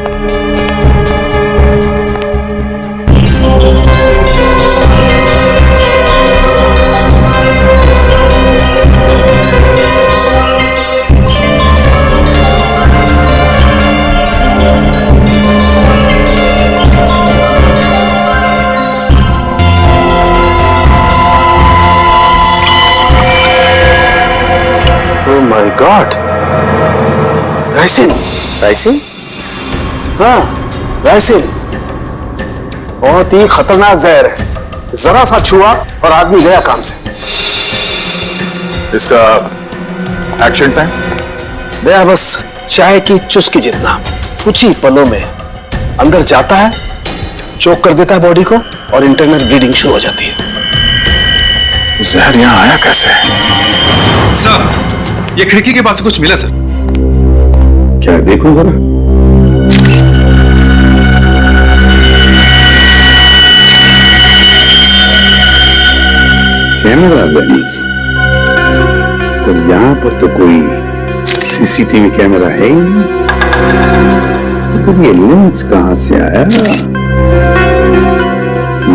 Oh my God, ricin. Ricin? हाँ, राइसिन बहुत ही खतरनाक जहर है, जरा सा छुआ और आदमी गया काम से। इसका एक्शन टाइम? गया बस चाय की चुस्की जितना, कुछ ही पलों में अंदर जाता है, चोक कर देता है बॉडी को और इंटरनल ब्लीडिंग शुरू हो जाती है। जहर यहाँ आया कैसे? सर, ये खिड़की के पास से कुछ मिला सर। क्या देखूं जरा? कैमरा लेंस, पर यहाँ पर तो कोई सीसीटीवी कैमरा है ही नहीं। तो फिर ये लेंस कहां से आया?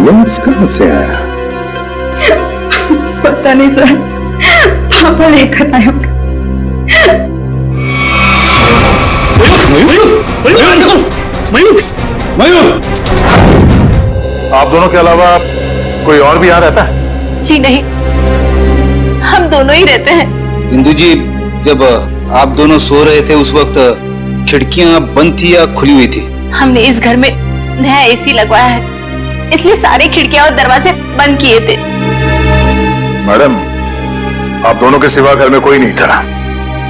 लेंस कहां से आया? पता नहीं सर, पापा लेकर आए होंगे। मयूर, आप दोनों के अलावा कोई और भी यहाँ रहता है? जी नहीं, हम दोनों ही रहते हैं। इंदु जी, जब आप दोनों सो रहे थे उस वक्त खिड़कियां बंद थी या खुली हुई थी? हमने इस घर में नया एसी लगवाया है, इसलिए सारी खिड़कियां और दरवाजे बंद किए थे। मैडम, आप दोनों के सिवा घर में कोई नहीं था।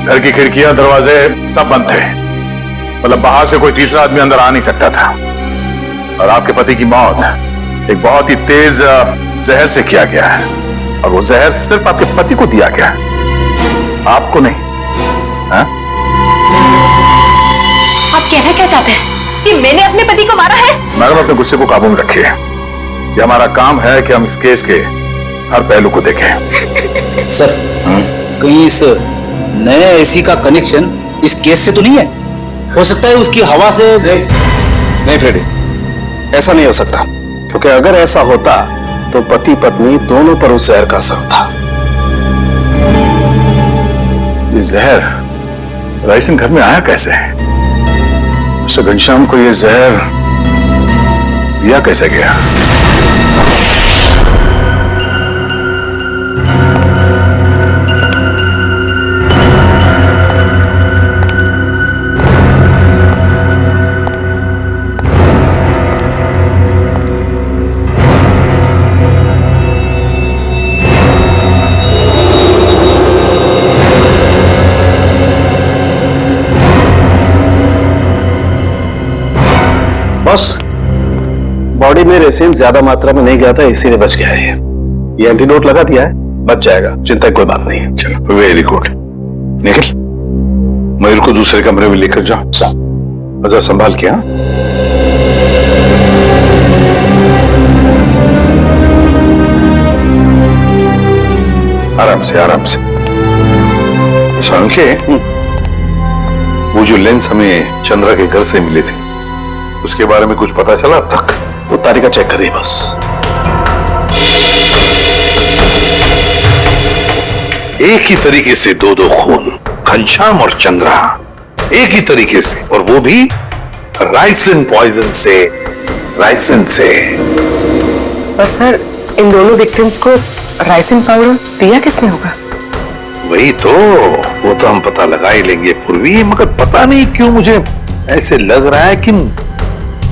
घर की खिड़कियां दरवाजे सब बंद थे। मतलब बाहर से कोई तीसरा आदमी अंदर आ नहीं सकता था। और आपके पति की मौत एक बहुत ही तेज जहर से किया गया है, और वो जहर सिर्फ आपके पति को दिया गया है, आपको नहीं। हा? आप कहना क्या चाहते हैं कि मैंने अपने पति को मारा है? मैडम, अपने गुस्से को काबू में रखिए। ये हमारा काम है कि हम इस केस के हर पहलू को देखें। सर, कहीं इस नए एसी का कनेक्शन इस केस से तो नहीं है? हो सकता है उसकी हवा से। नहीं फ्रेडी, ऐसा नहीं हो सकता, क्योंकि अगर ऐसा होता तो पति पत्नी दोनों पर उस जहर का असर था। ये जहर रायसन घर में आया कैसे? मिस्टर घनश्याम को ये जहर दिया कैसे गया? बस बॉडी में रेसिन ज्यादा मात्रा में नहीं गया था, इसीलिए बच गया है। ये एंटीडोट लगा दिया है, बच जाएगा, चिंता की कोई बात नहीं है। चलो, वेरी गुड। निखिल, मयूर को दूसरे कमरे में लेकर जाओ। अच्छा, संभाल के। हाँ, आराम से आराम से। सांके, वो जो लेंस हमें चंद्रा के घर से मिले थे, उसके बारे में कुछ पता चला अब तक? वो तारीखा चेक करिए बस। एक ही तरीके से दो खून, घनश्याम और चंद्रा, एक ही तरीके से, और वो भी राइसिन पॉइजन से। राइसिन से। पर सर, इन दोनों विक्टिम्स को राइसिन पाउडर दिया किसने होगा? वही तो, वो तो हम पता लगा ही लेंगे पूर्वी, मगर पता नहीं क्यों मुझे ऐसे लग रहा है कि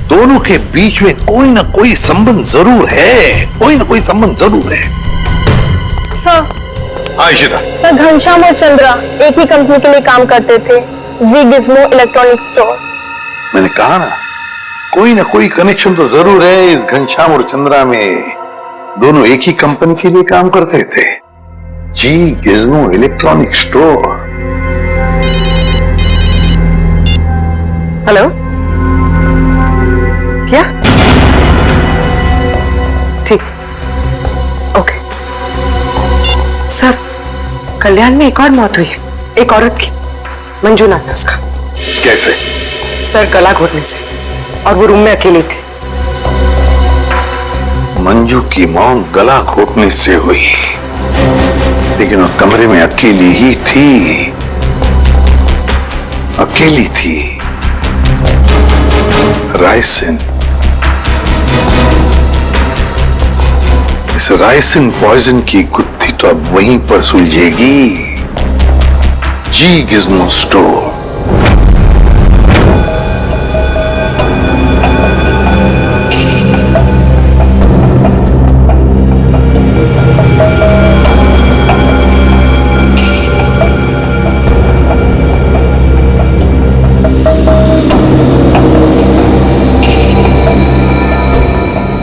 दोनों के बीच में कोई ना कोई संबंध जरूर है। कोई ना कोई संबंध जरूर है। सर, हाँ इशिता। सर, घनश्याम और चंद्रा एक ही कंपनी के लिए काम करते थे, जी गिज़्मो इलेक्ट्रॉनिक स्टोर। मैंने कहा ना, कोई ना कोई कनेक्शन तो जरूर है इस घनश्याम और चंद्रा में। दोनों एक ही कंपनी के लिए काम करते थे, जी गिज़्मो इलेक्ट्रॉनिक स्टोर। हेलो, क्या? ठीक, ओके। सर, कल्याण में एक और मौत हुई है, एक औरत की। मंजू नाम है उसका। कैसे? सर, गला घोटने से, और वो रूम में अकेली थी। मंजू की मौत गला घोटने से हुई, लेकिन वो कमरे में अकेली ही थी। अकेली थी। राइसिन, इस राइसिन पॉइजन की गुत्थी तो अब वहीं पर सुलझेगी, जी गिज़्मो स्टोर।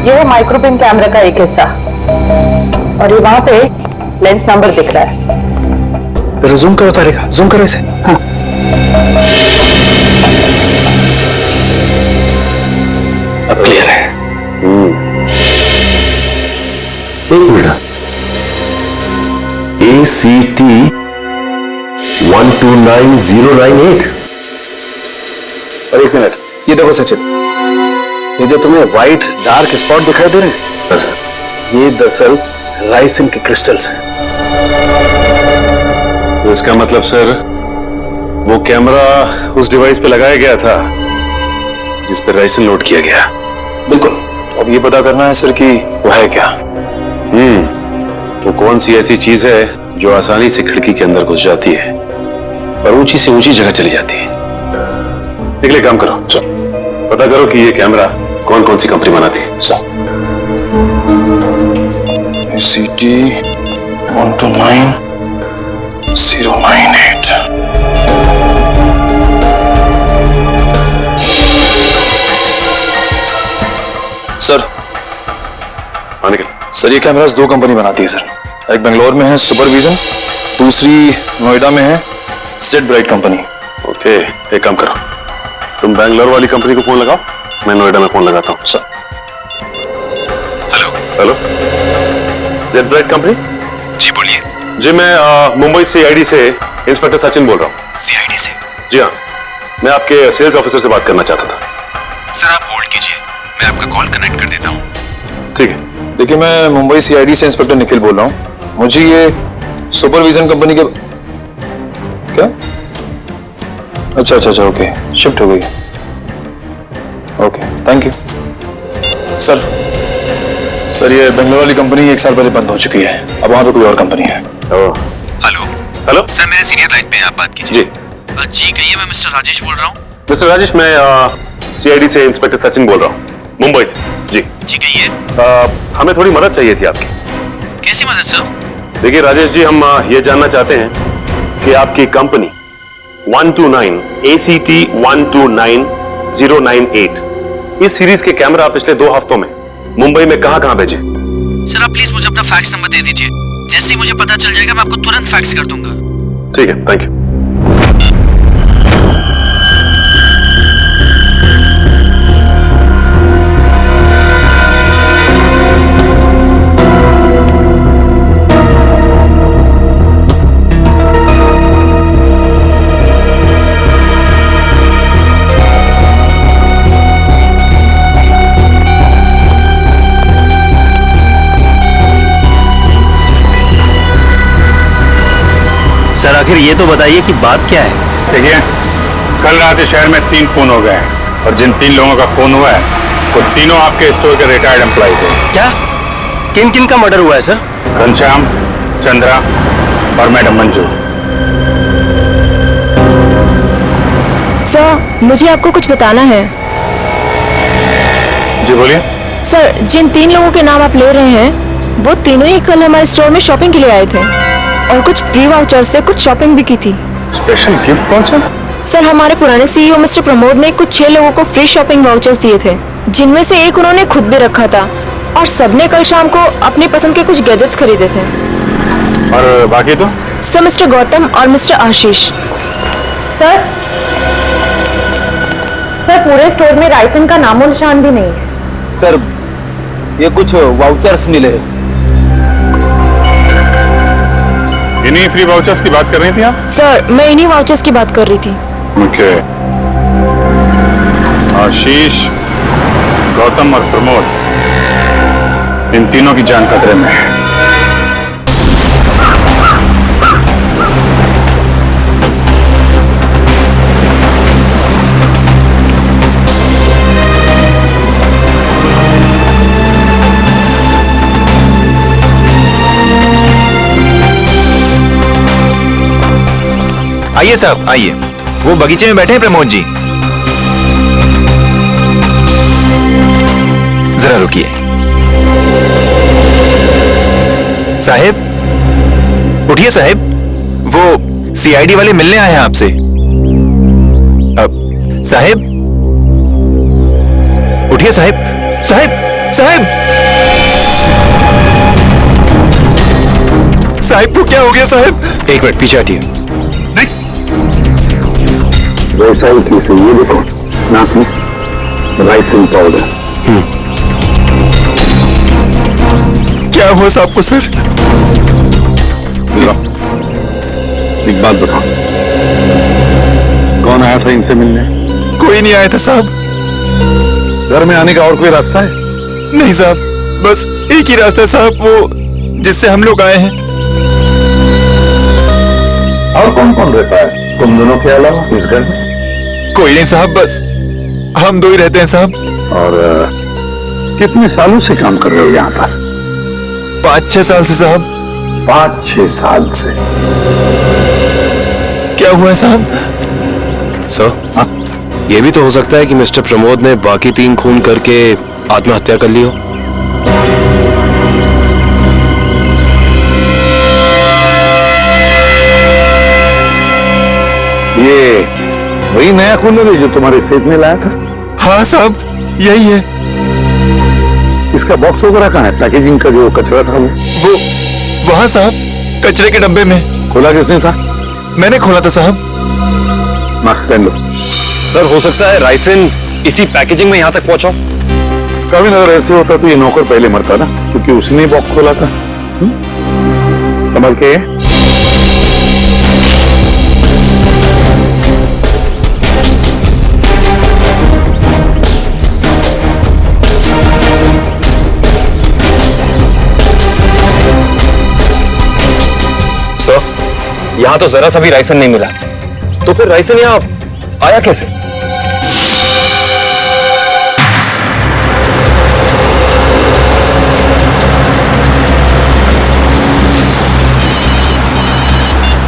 ये है माइक्रोबिम कैमरा का एक हिस्सा, और ये वहां पे लेंस नंबर दिख रहा है। जरा जूम करो तारिका, जूम करो इसे। हाँ। अब क्लियर है। एक मिनट, ACT 129098। और एक मिनट, ये देखो सचिन, ये जो तुम्हें व्हाइट डार्क स्पॉट दिखाई दे रहे हैं, ये दरअसल राइसिन के क्रिस्टल्स हैं। तो इसका मतलब सर, वो कैमरा उस डिवाइस पे लगाया गया था जिस पे राइसिन लोड किया गया। बिल्कुल। अब ये पता करना है सर कि वो है क्या। वो कौन सी ऐसी चीज है जो आसानी से खिड़की के अंदर घुस जाती है और ऊंची से ऊंची जगह चली जाती है। एक काम करो, पता करो कि ये कैमरा कौन कौन सी कंपनी बनाती है। ACT 129098। सर, सर ये कैमरास दो कंपनी बनाती है सर। एक बेंगलोर में है सुपरविजन, दूसरी नोएडा में है सेट ब्राइट कंपनी। ओके, एक काम करो, तुम बैंगलोर वाली कंपनी को फोन लगाओ, मैं नोएडा में फोन लगाता हूँ। Sir. Hello, Z bright company? जी बोलिए। जी मैं मुंबई CID से इंस्पेक्टर सचिन बोल रहा हूँ। CID से? जी हाँ, मैं आपके सेल्स ऑफिसर से बात करना चाहता था। सर आप होल्ड कीजिए, मैं आपका कॉल कनेक्ट कर देता हूँ। ठीक है। देखिए, मैं मुंबई CID से इंस्पेक्टर निखिल बोल रहा हूँ। मुझे ये सुपरविजन कंपनी के क्या? अच्छा, ओके, शिफ्ट हो गई। Okay, thank you. सर ये बेंगलोर वाली कंपनी 1 साल पहले बंद हो चुकी है, अब वहां पे कोई और कंपनी है। हेलो सर, मेरे सीनियर लाइन पे हैं, आप बात कीजिए। जी कहिए, मैं मिस्टर राजेश बोल रहा हूँ। मिस्टर राजेश, मैं CID से इंस्पेक्टर सचिन बोल रहा हूँ, मुंबई से। जी कहिए। हमें थोड़ी मदद चाहिए थी आपकी। कैसी मदद सर? देखिए राजेश जी, हम ये जानना चाहते हैं कि आपकी कंपनी 129 ACT 129098 इस सीरीज के कैमरा पिछले 2 हफ्तों में मुंबई में कहां भेजे? सर आप प्लीज मुझे अपना फैक्स नंबर दे दीजिए, जैसे ही मुझे पता चल जाएगा मैं आपको तुरंत फैक्स कर दूंगा। ठीक है, थैंक यू। सर आखिर ये तो बताइए कि बात क्या है? देखिए, कल रात शहर में 3 खून हो गए हैं और जिन 3 लोगों का खून हुआ है वो तीनों आपके स्टोर के रिटायर्ड एम्प्लॉय थे। क्या? किन किन का मर्डर हुआ है सर? घनश्याम, चंद्रा और मैडम मंजू। सर मुझे आपको कुछ बताना है। जी बोलिए। सर जिन 3 लोगों के नाम आप ले रहे हैं वो तीनों ही कल हमारे स्टोर में शॉपिंग के लिए आए थे और कुछ फ्री वाउचर से कुछ शॉपिंग भी की थी। Special gift voucher? सर हमारे पुराने CEO मिस्टर प्रमोद ने कुछ 6 लोगों को फ्री शॉपिंग वाउचर्स दिए थे, जिनमें से एक उन्होंने खुद भी रखा था और सबने कल शाम को अपनी पसंद के कुछ गैजेट्स खरीदे थे। और बाकी तो? सर मिस्टर गौतम और मिस्टर आशीष। सर पूरे स्टोर में राइसन का नामो निशान भी नहीं है। सर ये कुछ वाउचर्स मिले। इन्हीं फ्री वाउचर्स की बात कर रही थी आप? सर मैं इन्हीं वाउचर्स की बात कर रही थी। ओके। आशीष, गौतम और प्रमोद, इन तीनों की जान खतरे में है। आइए साहब आइए, वो बगीचे में बैठे हैं प्रमोद जी। जरा रुकिए। साहेब उठिए साहेब, वो CID वाले मिलने आए हैं आपसे। साहेब उठिए साहेब, साहेब साहेब साहिब को क्या हो गया साहब? एक मिनट पीछे हटिए। वैसा ही थी से ये देखो नाक में राइसिन पाउडर। क्या हुआ साहब को सर? एक बात बताओ, कौन आया था इनसे मिलने? कोई नहीं आया था साहब। घर में आने का और कोई रास्ता है? नहीं साहब, बस एक ही रास्ता है साहब, वो जिससे हम लोग आए हैं। और कौन कौन रहता है तुम दोनों के अलावा इस घर में? कोई नहीं साहब, बस हम दो ही रहते हैं साहब। और कितने सालों से काम कर रहे हो यहाँ पर? 5-6 साल से साहब। 5-6 साल से? क्या हुआ है साहब? सर, ये भी तो हो सकता है कि मिस्टर प्रमोद ने बाकी 3 खून करके आत्महत्या कर ली हो। ये वही नया खून है जो तुम्हारे सेठ ने लाया था? हाँ साहब, यही है। इसका बॉक्स वगैरह कहाँ है? पैकेजिंग का जो कचरा था वो वहाँ साहब, कचरे के डब्बे में। खोला किसने था? मैंने खोला था साहब। मास्क पहन लो। सर, हो सकता है राइसिन इसी पैकेजिंग में यहाँ तक पहुंचा। कभी अगर ऐसे होता तो ये नौकर पहले मरता ना, क्योंकि उसने बॉक्स खोला था। संभल के। सर, यहाँ तो जरा सा भी राइसन नहीं मिला, तो फिर राइसन यहाँ आया कैसे?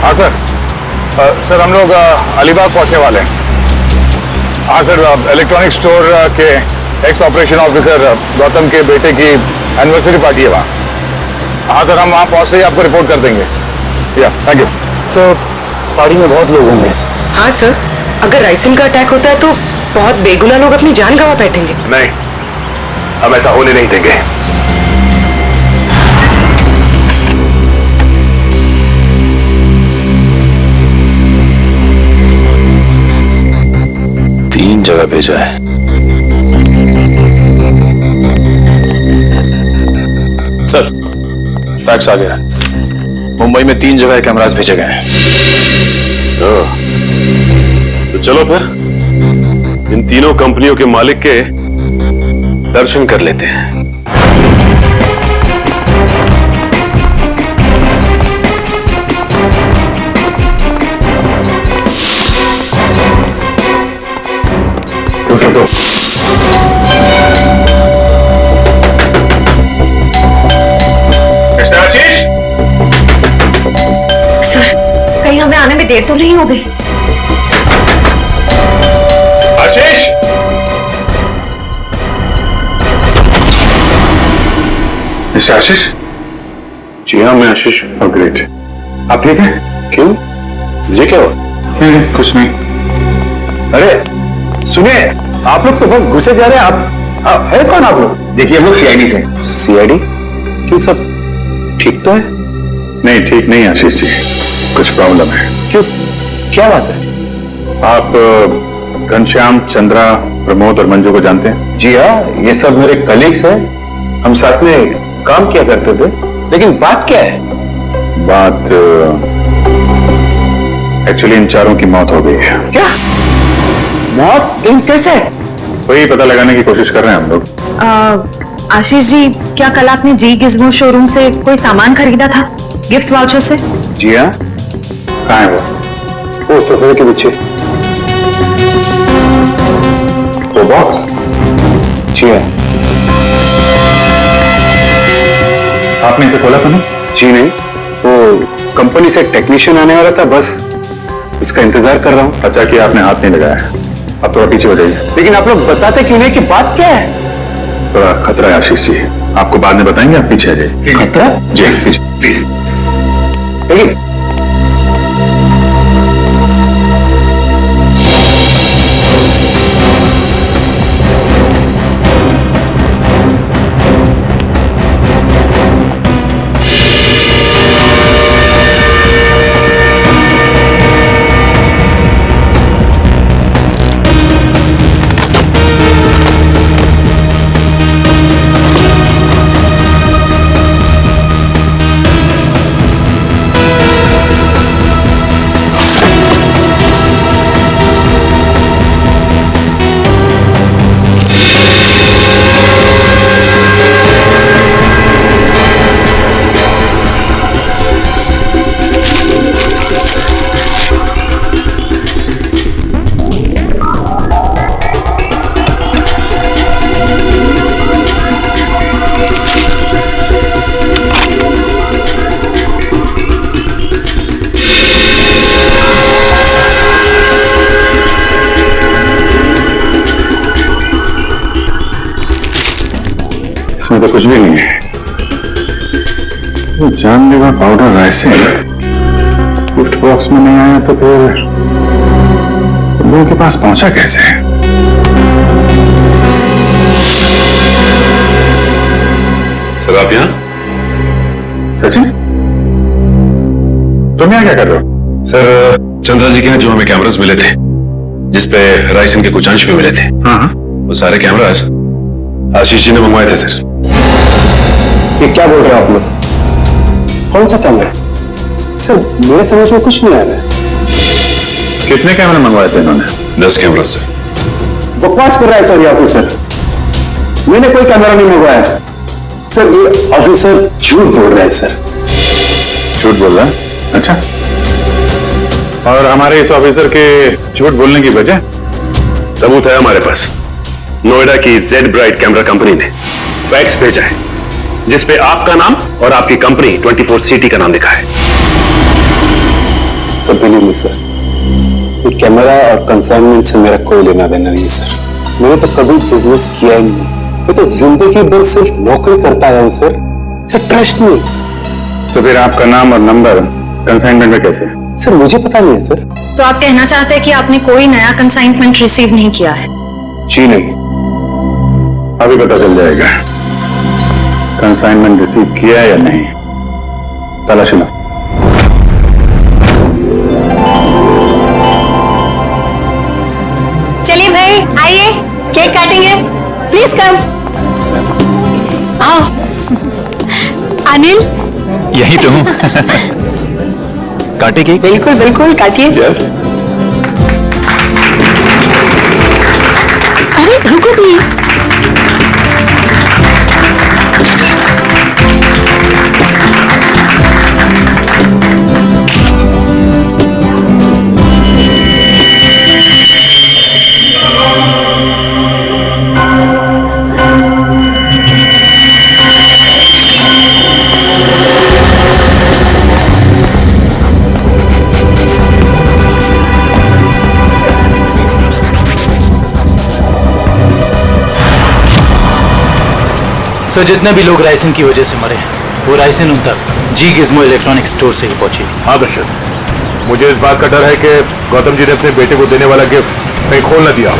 हाँ सर। सर हम लोग अलीबाग पहुंचने वाले हैं। हाँ सर, इलेक्ट्रॉनिक स्टोर के एक्स ऑपरेशन ऑफिसर गौतम के बेटे की एनिवर्सरी पार्टी है वहाँ। हाँ सर, हम वहाँ पहुंचते ही आपको रिपोर्ट कर देंगे। या थैंक यू सर। पार्टी में बहुत लोग होंगे। हाँ सर, अगर राइसिन का अटैक होता है तो बहुत बेगुनाह लोग अपनी जान गंवा बैठेंगे। नहीं, हम ऐसा होने नहीं देंगे। तीन जगह भेजा है। सर, फैक्स आ गया। मुंबई में 3 जगह कैमरास भेजे गए हैं। तो चलो फिर इन तीनों कंपनियों के मालिक के दर्शन कर लेते हैं। मिस्टर आशीष, सर, कहीं हमें आने में देर तो नहीं हो गई? आशीष, मिस्टर आशीष। जी हाँ, मैं आशीष। ग्रेट। आप ठीक है? क्यों? मुझे क्या हुआ? नहीं, कुछ नहीं। अरे सुनिए, आप लोग तो बस घुसे जा रहे हैं। आप है कौन आप लोग? देखिए, हम लोग सीआईडी से। सीआईडी? क्यों, सब ठीक तो है? नहीं, ठीक नहीं आशीष जी, कुछ प्रॉब्लम है। क्यों, क्या बात है? आप घनश्याम, चंद्रा, प्रमोद और मंजू को जानते हैं? जी हाँ, ये सब मेरे कलीग्स हैं। हम साथ में काम किया करते थे। लेकिन बात क्या है? बात एक्चुअली इन चारों की मौत हो गई है। क्या मौत? इन कैसे? वही पता लगाने की कोशिश कर रहे हैं हम लोग। आशीष जी, क्या कल आपने जी गिज़्मो शोरूम से कोई सामान खरीदा था गिफ्ट वाउचर से? जी हाँ। कहाँ है वो सोफे के पीछे। वो बॉक्स? जी हाँ। आपने इसे खोला था ना? जी नहीं, वो कंपनी से टेक्नीशियन आने वाला था, बस इसका इंतजार कर रहा हूँ। अच्छा कि आपने हाथ नहीं लगाया। आप थोड़ा पीछे हो जाइए। लेकिन आप लोग बताते क्यों नहीं कि बात क्या है? थोड़ा खतरा है आशीष जी, आपको बाद में बताएंगे, आप पीछे आ जाइए। खतरा? जी प्लीज प्लीज। लेकिन इसमें तो कुछ भी नहीं है। वो जानलेवा पाउडर राइसिन गिफ्ट बॉक्स में नहीं आया तो फिर लोगों के पास पहुंचा कैसे? सर आप यहाँ? सचिन तुम यहाँ क्या कर रहे हो? सर चंद्रा जी के यहाँ जो हमें कैमरास मिले थे जिसपे राइसिन के कुछ अंश भी मिले थे, हाँ वो सारे कैमरास आशीष जी ने मंगवाए थे सर। ये क्या बोल रहे हो आप लोग? कौन सा कैमरा? सर मेरे समझ में कुछ नहीं आ रहा है। कितने कैमरे मंगवाए थे इन्होंने? 10 कैमरा सर। बकवास कर रहा है सर ये ऑफिसर। मैंने कोई कैमरा नहीं मंगवाया सर। ये ऑफिसर झूठ बोल रहा है सर। झूठ बोल रहा है? अच्छा, और हमारे इस ऑफिसर के झूठ बोलने की वजह? सबूत है हमारे पास। नोएडा की जेड ब्राइट कैमरा कंपनी ने फैक्स भेजा है जिसपे आपका नाम और आपकी कंपनी 24 सिटी का नाम लिखा है। सर बिलीव मी सर, ये कैमरा और कंसाइनमेंट से मेरा कोई लेना देना नहीं सर। मैंने तो कभी बिजनेस किया ही नहीं। मैं तो जिंदगी भर सिर्फ नौकरी करता है सर। सर ट्रस्ट नहीं। तो फिर आपका नाम और नंबर कंसाइनमेंट में कैसे? सर मुझे पता नहीं है सर। तो आप कहना चाहते हैं कि आपने कोई नया कंसाइनमेंट रिसीव नहीं किया है? जी नहीं। अभी पता चल जाएगा कंसाइनमेंट रिसीव किया है या नहीं। तलाशी लो। चलिए भाई आइए, केक काटेंगे। Please come. आओ। अनिल यही तो हूँ। काटे केक? बिल्कुल बिल्कुल काटिए। यस। अरे रुको भी। सर जितने भी लोग राइसिन की वजह से मरे वो राइसिन उन तक जी गिज़्मो इलेक्ट्रॉनिक स्टोर से ही पहुंची थी। हाँ दर्शक, मुझे इस बात का डर है कि गौतम जी ने अपने बेटे को देने वाला गिफ्ट कहीं खोल न दिया।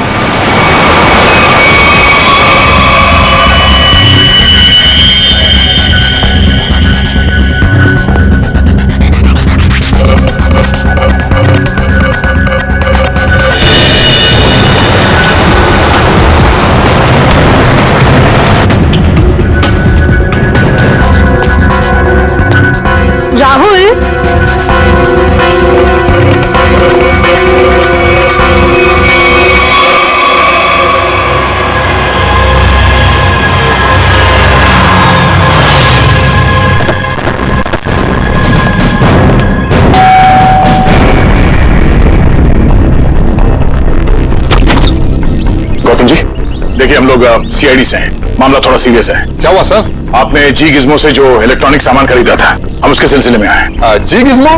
देखिए हम लोग सीआईडी से हैं, मामला थोड़ा सीरियस है। क्या हुआ सर? आपने जी गिज़्मो से जो इलेक्ट्रॉनिक सामान खरीदा था, हम उसके सिलसिले में आए। जी गिज़्मो?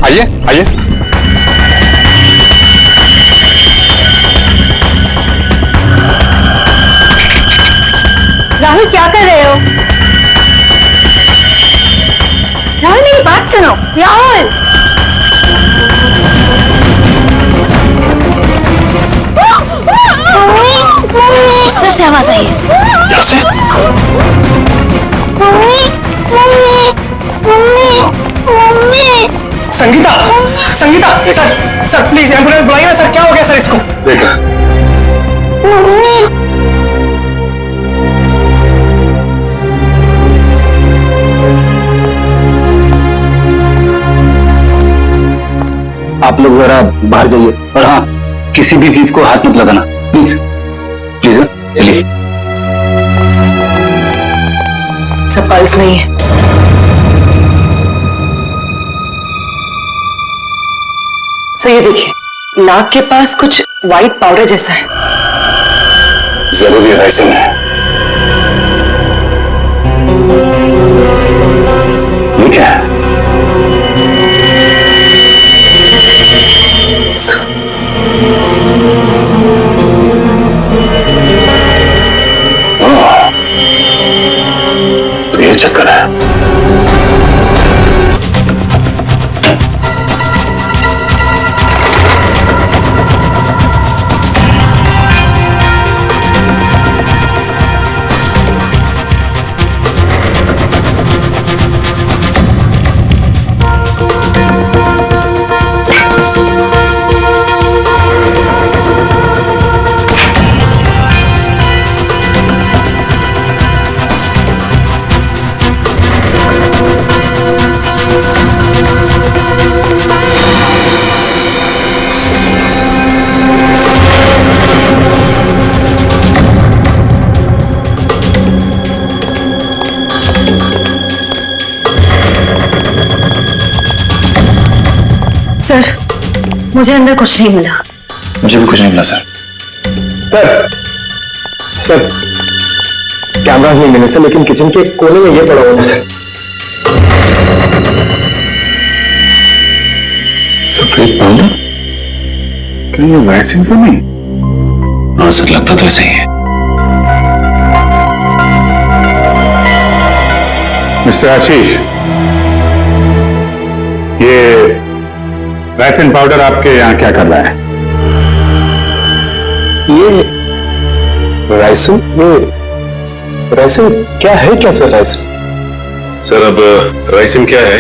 आइए आइए। राहुल क्या कर रहे हो? राहुल मेरी बात सुनो। राहुल इस तरफ से आवाज आई है। यहाँ से? Sangeeta, Sangeeta, sir please ambulance बुलाइए ना सर। क्या हो गया सर इसको? देखा आप लोग जरा बाहर जाइए और हाँ किसी भी चीज को हाथ मत लगाना प्लीज प्लीज। चलिए। सब पल्स नहीं है। सर ये देखिए नाक के पास कुछ व्हाइट पाउडर जैसा है। जरूरी राइसिन है। ये क्या है? सर, मुझे अंदर कुछ नहीं मिला। मुझे भी कुछ नहीं मिला सर। सर कैमरास नहीं मिले सर, लेकिन किचन के कोने में ये पड़ा हुआ है सर। सफेद पाउडर? कहीं ये राइसिन तो नहीं? हाँ सर, लगता तो ऐसा ही है। मिस्टर आशीष, ये राइसिन पाउडर आपके यहाँ क्या कर रहा है? ये राइसिन? ये राइसिन क्या है? क्या सर राइसिन? सर अब राइसिन क्या है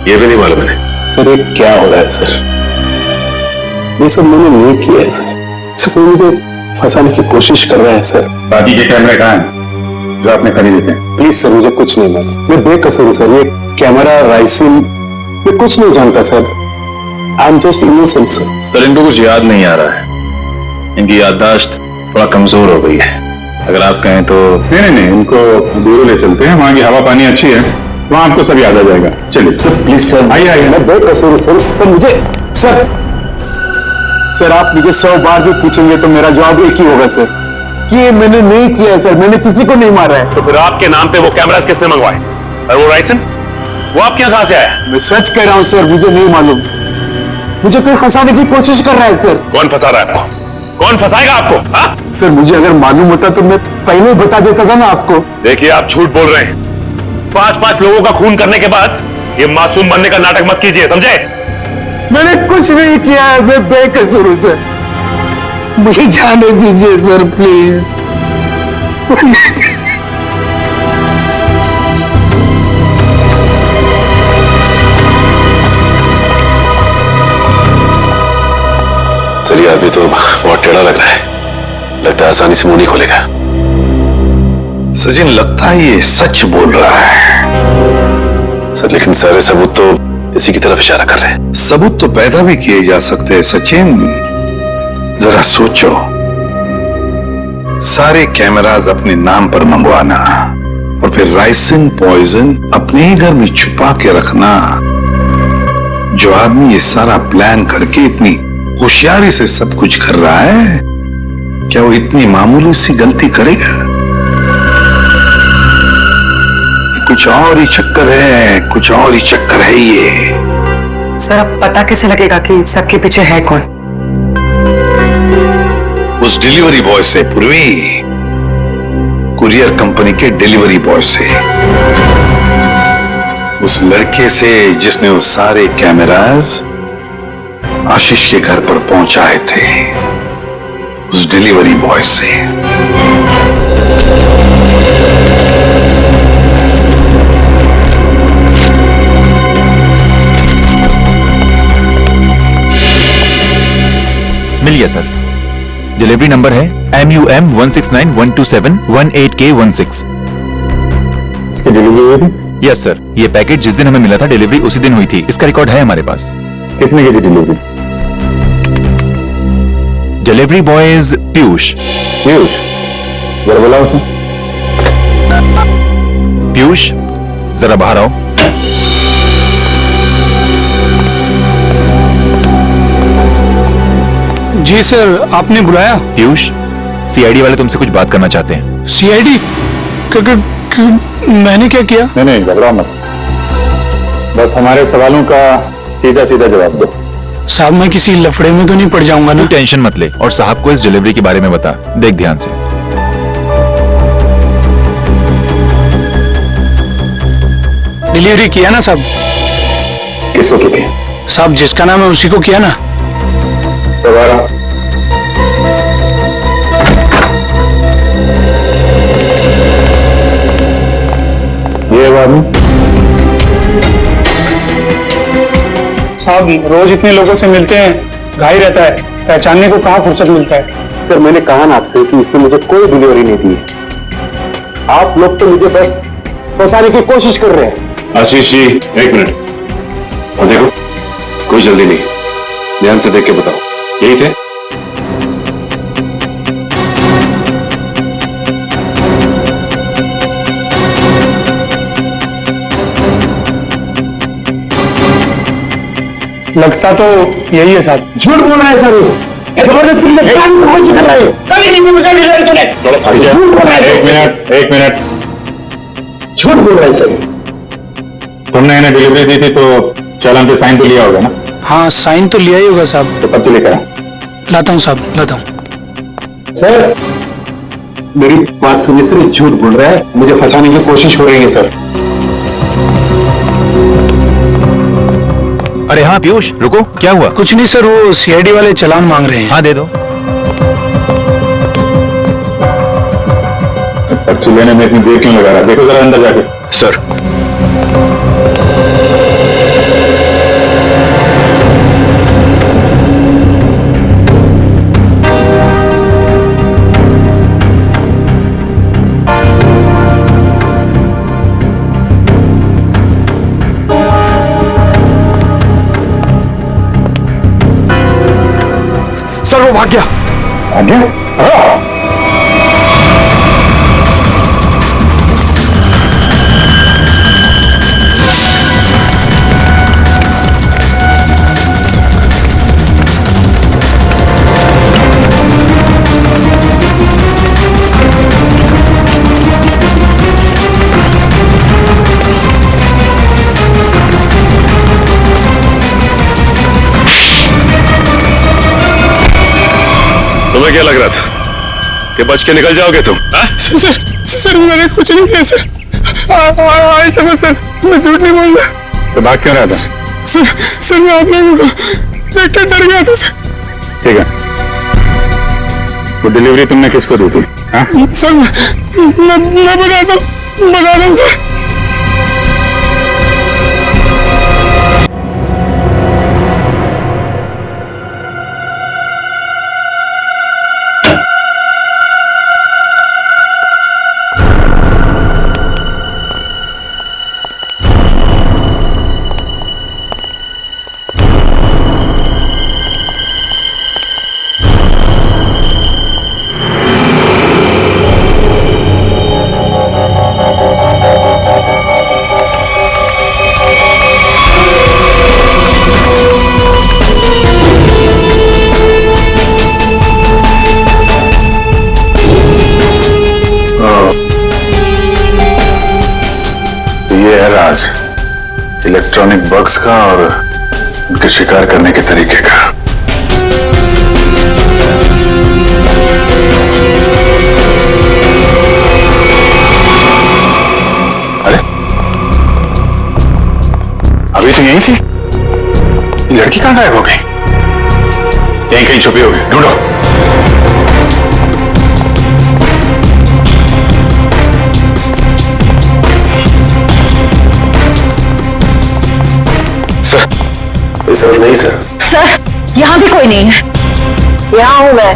ये भी नहीं मालूम है। सर ये क्या हो रहा है सर? ये सब मैंने नहीं किया है सर। कोई मुझे फंसाने की कोशिश कर रहा है सर। बाकी के कैमरे कहाँ हैं जो आपने खरीदे थे? प्लीज सर, मुझे कुछ नहीं मालूम, मैं बेकसूर हूँ सर। ये कैमरा, राइसिन, मैं कुछ नहीं जानता sir. I am just innocent sir. Sir इनको कुछ याद नहीं आ रहा है, इनकी याददाश्त थोड़ा कमजोर हो गई है। अगर आप कहें तो नहीं, इनको दूर ले चलते हैं, वहां की हवा पानी अच्छी है, वहां आपको सब याद आ जाएगा। चलिए सर प्लीज सर, आइए। मैं बेकसूर हूँ सर। सर मुझे सर आप मुझे 100 बार भी पूछेंगे तो मेरा जवाब एक ही होगा सर कि ये मैंने नहीं किया है सर, मैंने किसी को नहीं मारा है। तो फिर आपके नाम पे वो कैमरास किसने मंगवाए? और वो राइसन वो आपके यहाँ कहां से आया? मैं सच कह रहा हूँ सर, मुझे नहीं मालूम। मुझे कोई फंसाने की कोशिश कर रहा है सर। कौन फंसा रहा है आपको? कौन फंसाएगा आपको? हाँ? सर मुझे अगर मालूम होता तो मैं पहले ही बता देता था ना आपको। देखिए आप झूठ बोल रहे हैं। 5-5 लोगों का खून करने के बाद ये मासूम बनने का नाटक मत कीजिए, समझे? मैंने कुछ नहीं किया है, मैं बेकसूर हूं सर। मुझे जाने दीजिए सर प्लीज। सर ये अभी तो बहुत टेढ़ा लग रहा है, लगता है आसानी से मुंह नहीं खोलेगा। सचिन लगता है ये सच बोल रहा है। सर लेकिन सारे सबूत तो इसी की तरफ इशारा कर रहे हैं। सबूत तो पैदा भी किए जा सकते हैं सचिन। जरा सोचो, सारे कैमरास अपने नाम पर मंगवाना और फिर राइसिन पॉइजन अपने ही घर में छुपा के रखना। जो आदमी ये सारा प्लान करके इतनी होशियारी से सब कुछ कर रहा है, क्या वो इतनी मामूली सी गलती करेगा? कुछ और ही चक्कर है, कुछ और ही चक्कर है ये। सर अब पता कैसे लगेगा कि सबके पीछे है कौन? उस डिलीवरी बॉय से पूर्वी, कुरियर कंपनी के डिलीवरी बॉय से, उस लड़के से जिसने वो सारे कैमरास आशीष के घर पर पहुंचाए थे, उस डिलीवरी बॉय से। मिल गया सर। डिलीवरी नंबर है MUM 169127188K16। इसकी डिलीवरी हुई थी? यस सर, ये पैकेट जिस दिन हमें मिला था डिलीवरी उसी दिन हुई थी। इसका रिकॉर्ड है हमारे पास। किसने की थी delivery? Delivery boys Piyush. Piyush? जरा बुलाओ उसे। पीयूष जरा बाहर आओ। जी सर, आपने बुलाया? पीयूष, CID वाले तुमसे कुछ बात करना चाहते हैं। CID? मैंने क्या किया? नहीं घबराओ मत, बस हमारे सवालों का सीधा सीधा जवाब दो। साहब मैं किसी लफड़े में तो नहीं पड़ जाऊंगा ना? तू टेंशन मत ले और साहब को इस डिलीवरी के बारे में बता। देख ध्यान से। डिलीवरी किया ना साहब? किसको की थी? साहब जिसका नाम है उसी को किया ना? सवारा ये आदमी साहब रोज इतने लोगों से मिलते हैं, घाई रहता है, पहचानने को कहाँ फुर्सत मिलता है? सर मैंने कहा ना आपसे कि इसने मुझे कोई डिलीवरी नहीं दी है। आप लोग तो मुझे बस फंसाने की कोशिश कर रहे हैं। आशीष जी 1 मिनट, और देखो कोई जल्दी नहीं, ध्यान से देख के बताओ, यही थे? लगता तो यही है सर। झूठ बोल रहा है सर वो। जबरदस्ती में काम कोशिश कर रहे हो। कभी नहीं मुझे डिलीवरी तूने। झूठ बोल रहा है। एक मिनट झूठ बोल रहा है सर। तुमने इन्हें डिलीवरी दी थी तो चालान पे साइन तो लिया होगा ना? हाँ साइन तो लिया ही होगा साहब। तो पर्ची लेकर आओ। लाता हूँ साहब, लाता हूँ। सर मेरी बात सुनिए सर, ये झूठ बोल रहा है, मुझे फंसाने की कोशिश हो रही है सर। अरे हाँ पीयूष रुको, क्या हुआ? कुछ नहीं सर, वो सीआईडी वाले चालान मांग रहे हैं। हाँ दे दो। पर्ची लेने में इतनी देर क्यों लगा रहा? देखो जरा अंदर जाके। सर सर वो भाग गया। भाग गया? तुम्हें क्या लग रहा था कि बच के निकल जाओगे तुम? सर मैंने कुछ नहीं किया सर। आई समझ सर, मैं झूठ नहीं बोल रहा। तो भाग क्यों रहा था? सर मैं आप लोगों को देख के डर गया था सर। ठीक है, वो डिलीवरी तुमने किसको दी थी? सर मैं बताता हूँ सर। इलेक्ट्रॉनिक बग्स का और उनके शिकार करने के तरीके का। अरे अभी तो यही थी, ये लड़की कहां गायब हो गई? यहीं कहीं छुपी होगी, ढूंढो। इस तरफ नहीं सर। सर यहाँ भी कोई नहीं है। यहाँ हूं मैं।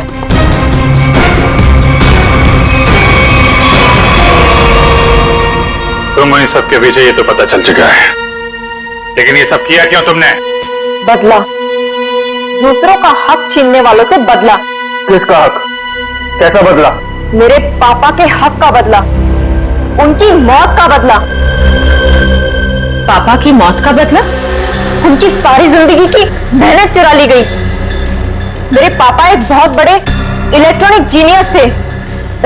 तुम इन सब के पीछे ये तो पता चल चुका है, लेकिन ये सब किया क्यों तुमने? बदला, दूसरों का हक छीनने वालों से बदला। किसका हक? कैसा बदला? मेरे पापा के हक का बदला, उनकी मौत का बदला। पापा की मौत का बदला? उनकी सारी जिंदगी की मेहनत चुरा ली गई। मेरे पापा एक बहुत बड़े इलेक्ट्रॉनिक जीनियस थे।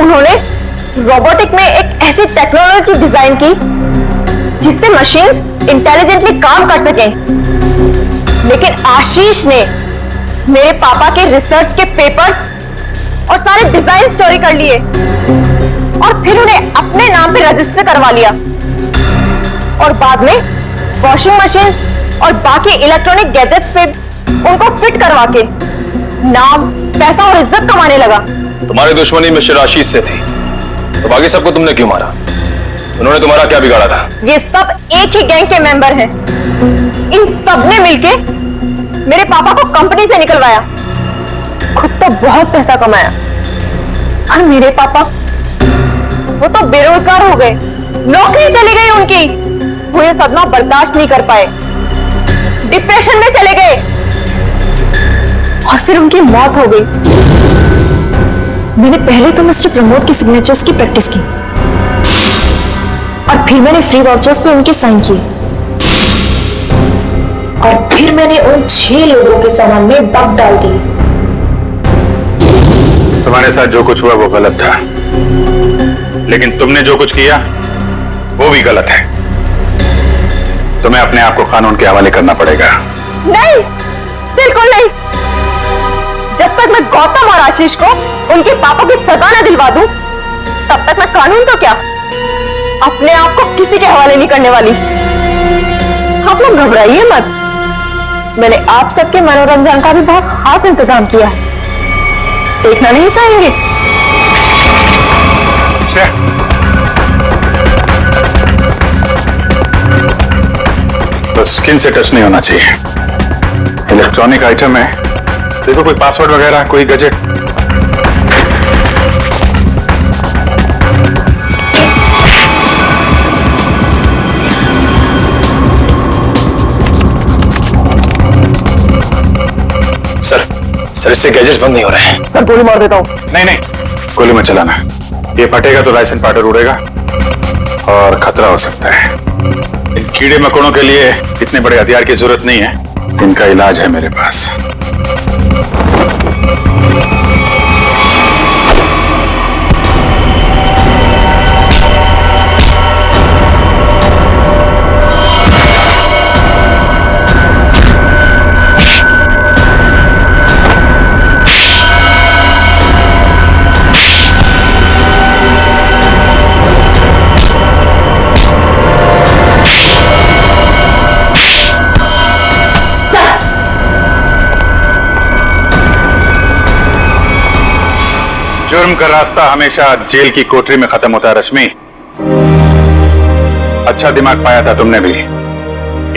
उन्होंने रोबोटिक में एक ऐसी टेक्नोलॉजी डिजाइन की जिससे मशीन्स इंटेलिजेंटली काम कर सकें। लेकिन आशीष ने मेरे पापा के रिसर्च के पेपर्स और सारे डिजाइन चोरी कर लिए और फिर उन्हें अपने नाम पे रजिस्टर करवा लिया और बाद में वॉशिंग मशीन्स और बाकी इलेक्ट्रॉनिक गैजेट्स पे उनको फिट करवा के नाम, पैसा और इज्जत कमाने लगा। तुम्हारी दुश्मनी मिस्टर आशीष से थी, तो बाकी सबको तुमने क्यों मारा? उन्होंने तुम्हारा क्या बिगाड़ा था? ये सब एक ही गैंग के मेंबर हैं। इन सब ने मिलके मेरे पापा को कंपनी से निकलवाया, खुद तो बहुत पैसा कमाया और मेरे पापा वो तो बेरोजगार हो गए, नौकरी चली गई उनकी। वो ये सदमा बर्दाश्त नहीं कर पाए, डिप्रेशन में चले गए और फिर उनकी मौत हो गई। मैंने पहले तो मिस्टर प्रमोद की सिग्नेचर्स की प्रैक्टिस की और फिर मैंने फ्री वाउचर्स पे उनके साइन किए और फिर मैंने उन 6 लोगों के सामान में बग डाल दी। तुम्हारे साथ जो कुछ हुआ वो गलत था, लेकिन तुमने जो कुछ किया वो भी गलत है। तुम्हें अपने आप को कानून के हवाले करना पड़ेगा। नहीं, बिल्कुल नहीं। जब तक मैं गौतम और आशीष को उनके पापा की सजा न दिलवा दूं, तब तक मैं कानून तो क्या, अपने आप को किसी के हवाले नहीं करने वाली। आप लोग घबराइए मत, मैंने आप सबके मनोरंजन का भी बहुत खास इंतजाम किया है। देखना नहीं चाहेंगे? बस स्किन से टच नहीं होना चाहिए। इलेक्ट्रॉनिक आइटम है, देखो कोई पासवर्ड वगैरह, कोई गैजेट। सर इससे गैजेट्स बंद नहीं हो रहे हैं। सर गोली मार देता हूँ। नहीं, गोली मत चलाना। ये फटेगा तो राइसिन पाउडर उड़ेगा और खतरा हो सकता है। इन कीड़े मकोड़ों के लिए इतने बड़े हथियार की जरूरत नहीं है, इनका इलाज है मेरे पास। जुर्म का रास्ता हमेशा जेल की कोठरी में खत्म होता है रश्मि। अच्छा दिमाग पाया था तुमने भी।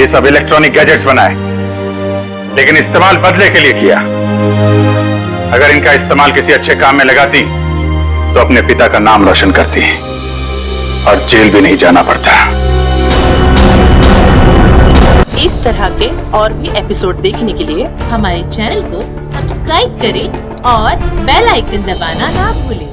ये सब इलेक्ट्रॉनिक गैजेट्स बनाए, लेकिन इस्तेमाल बदले के लिए किया। अगर इनका इस्तेमाल किसी अच्छे काम में लगाती तो अपने पिता का नाम रोशन करती और जेल भी नहीं जाना पड़ता। इस तरह के और भी एपिसोड देखने के लिए हमारे चैनल को सब्सक्राइब करें और बेल आइकन दबाना ना भूलें।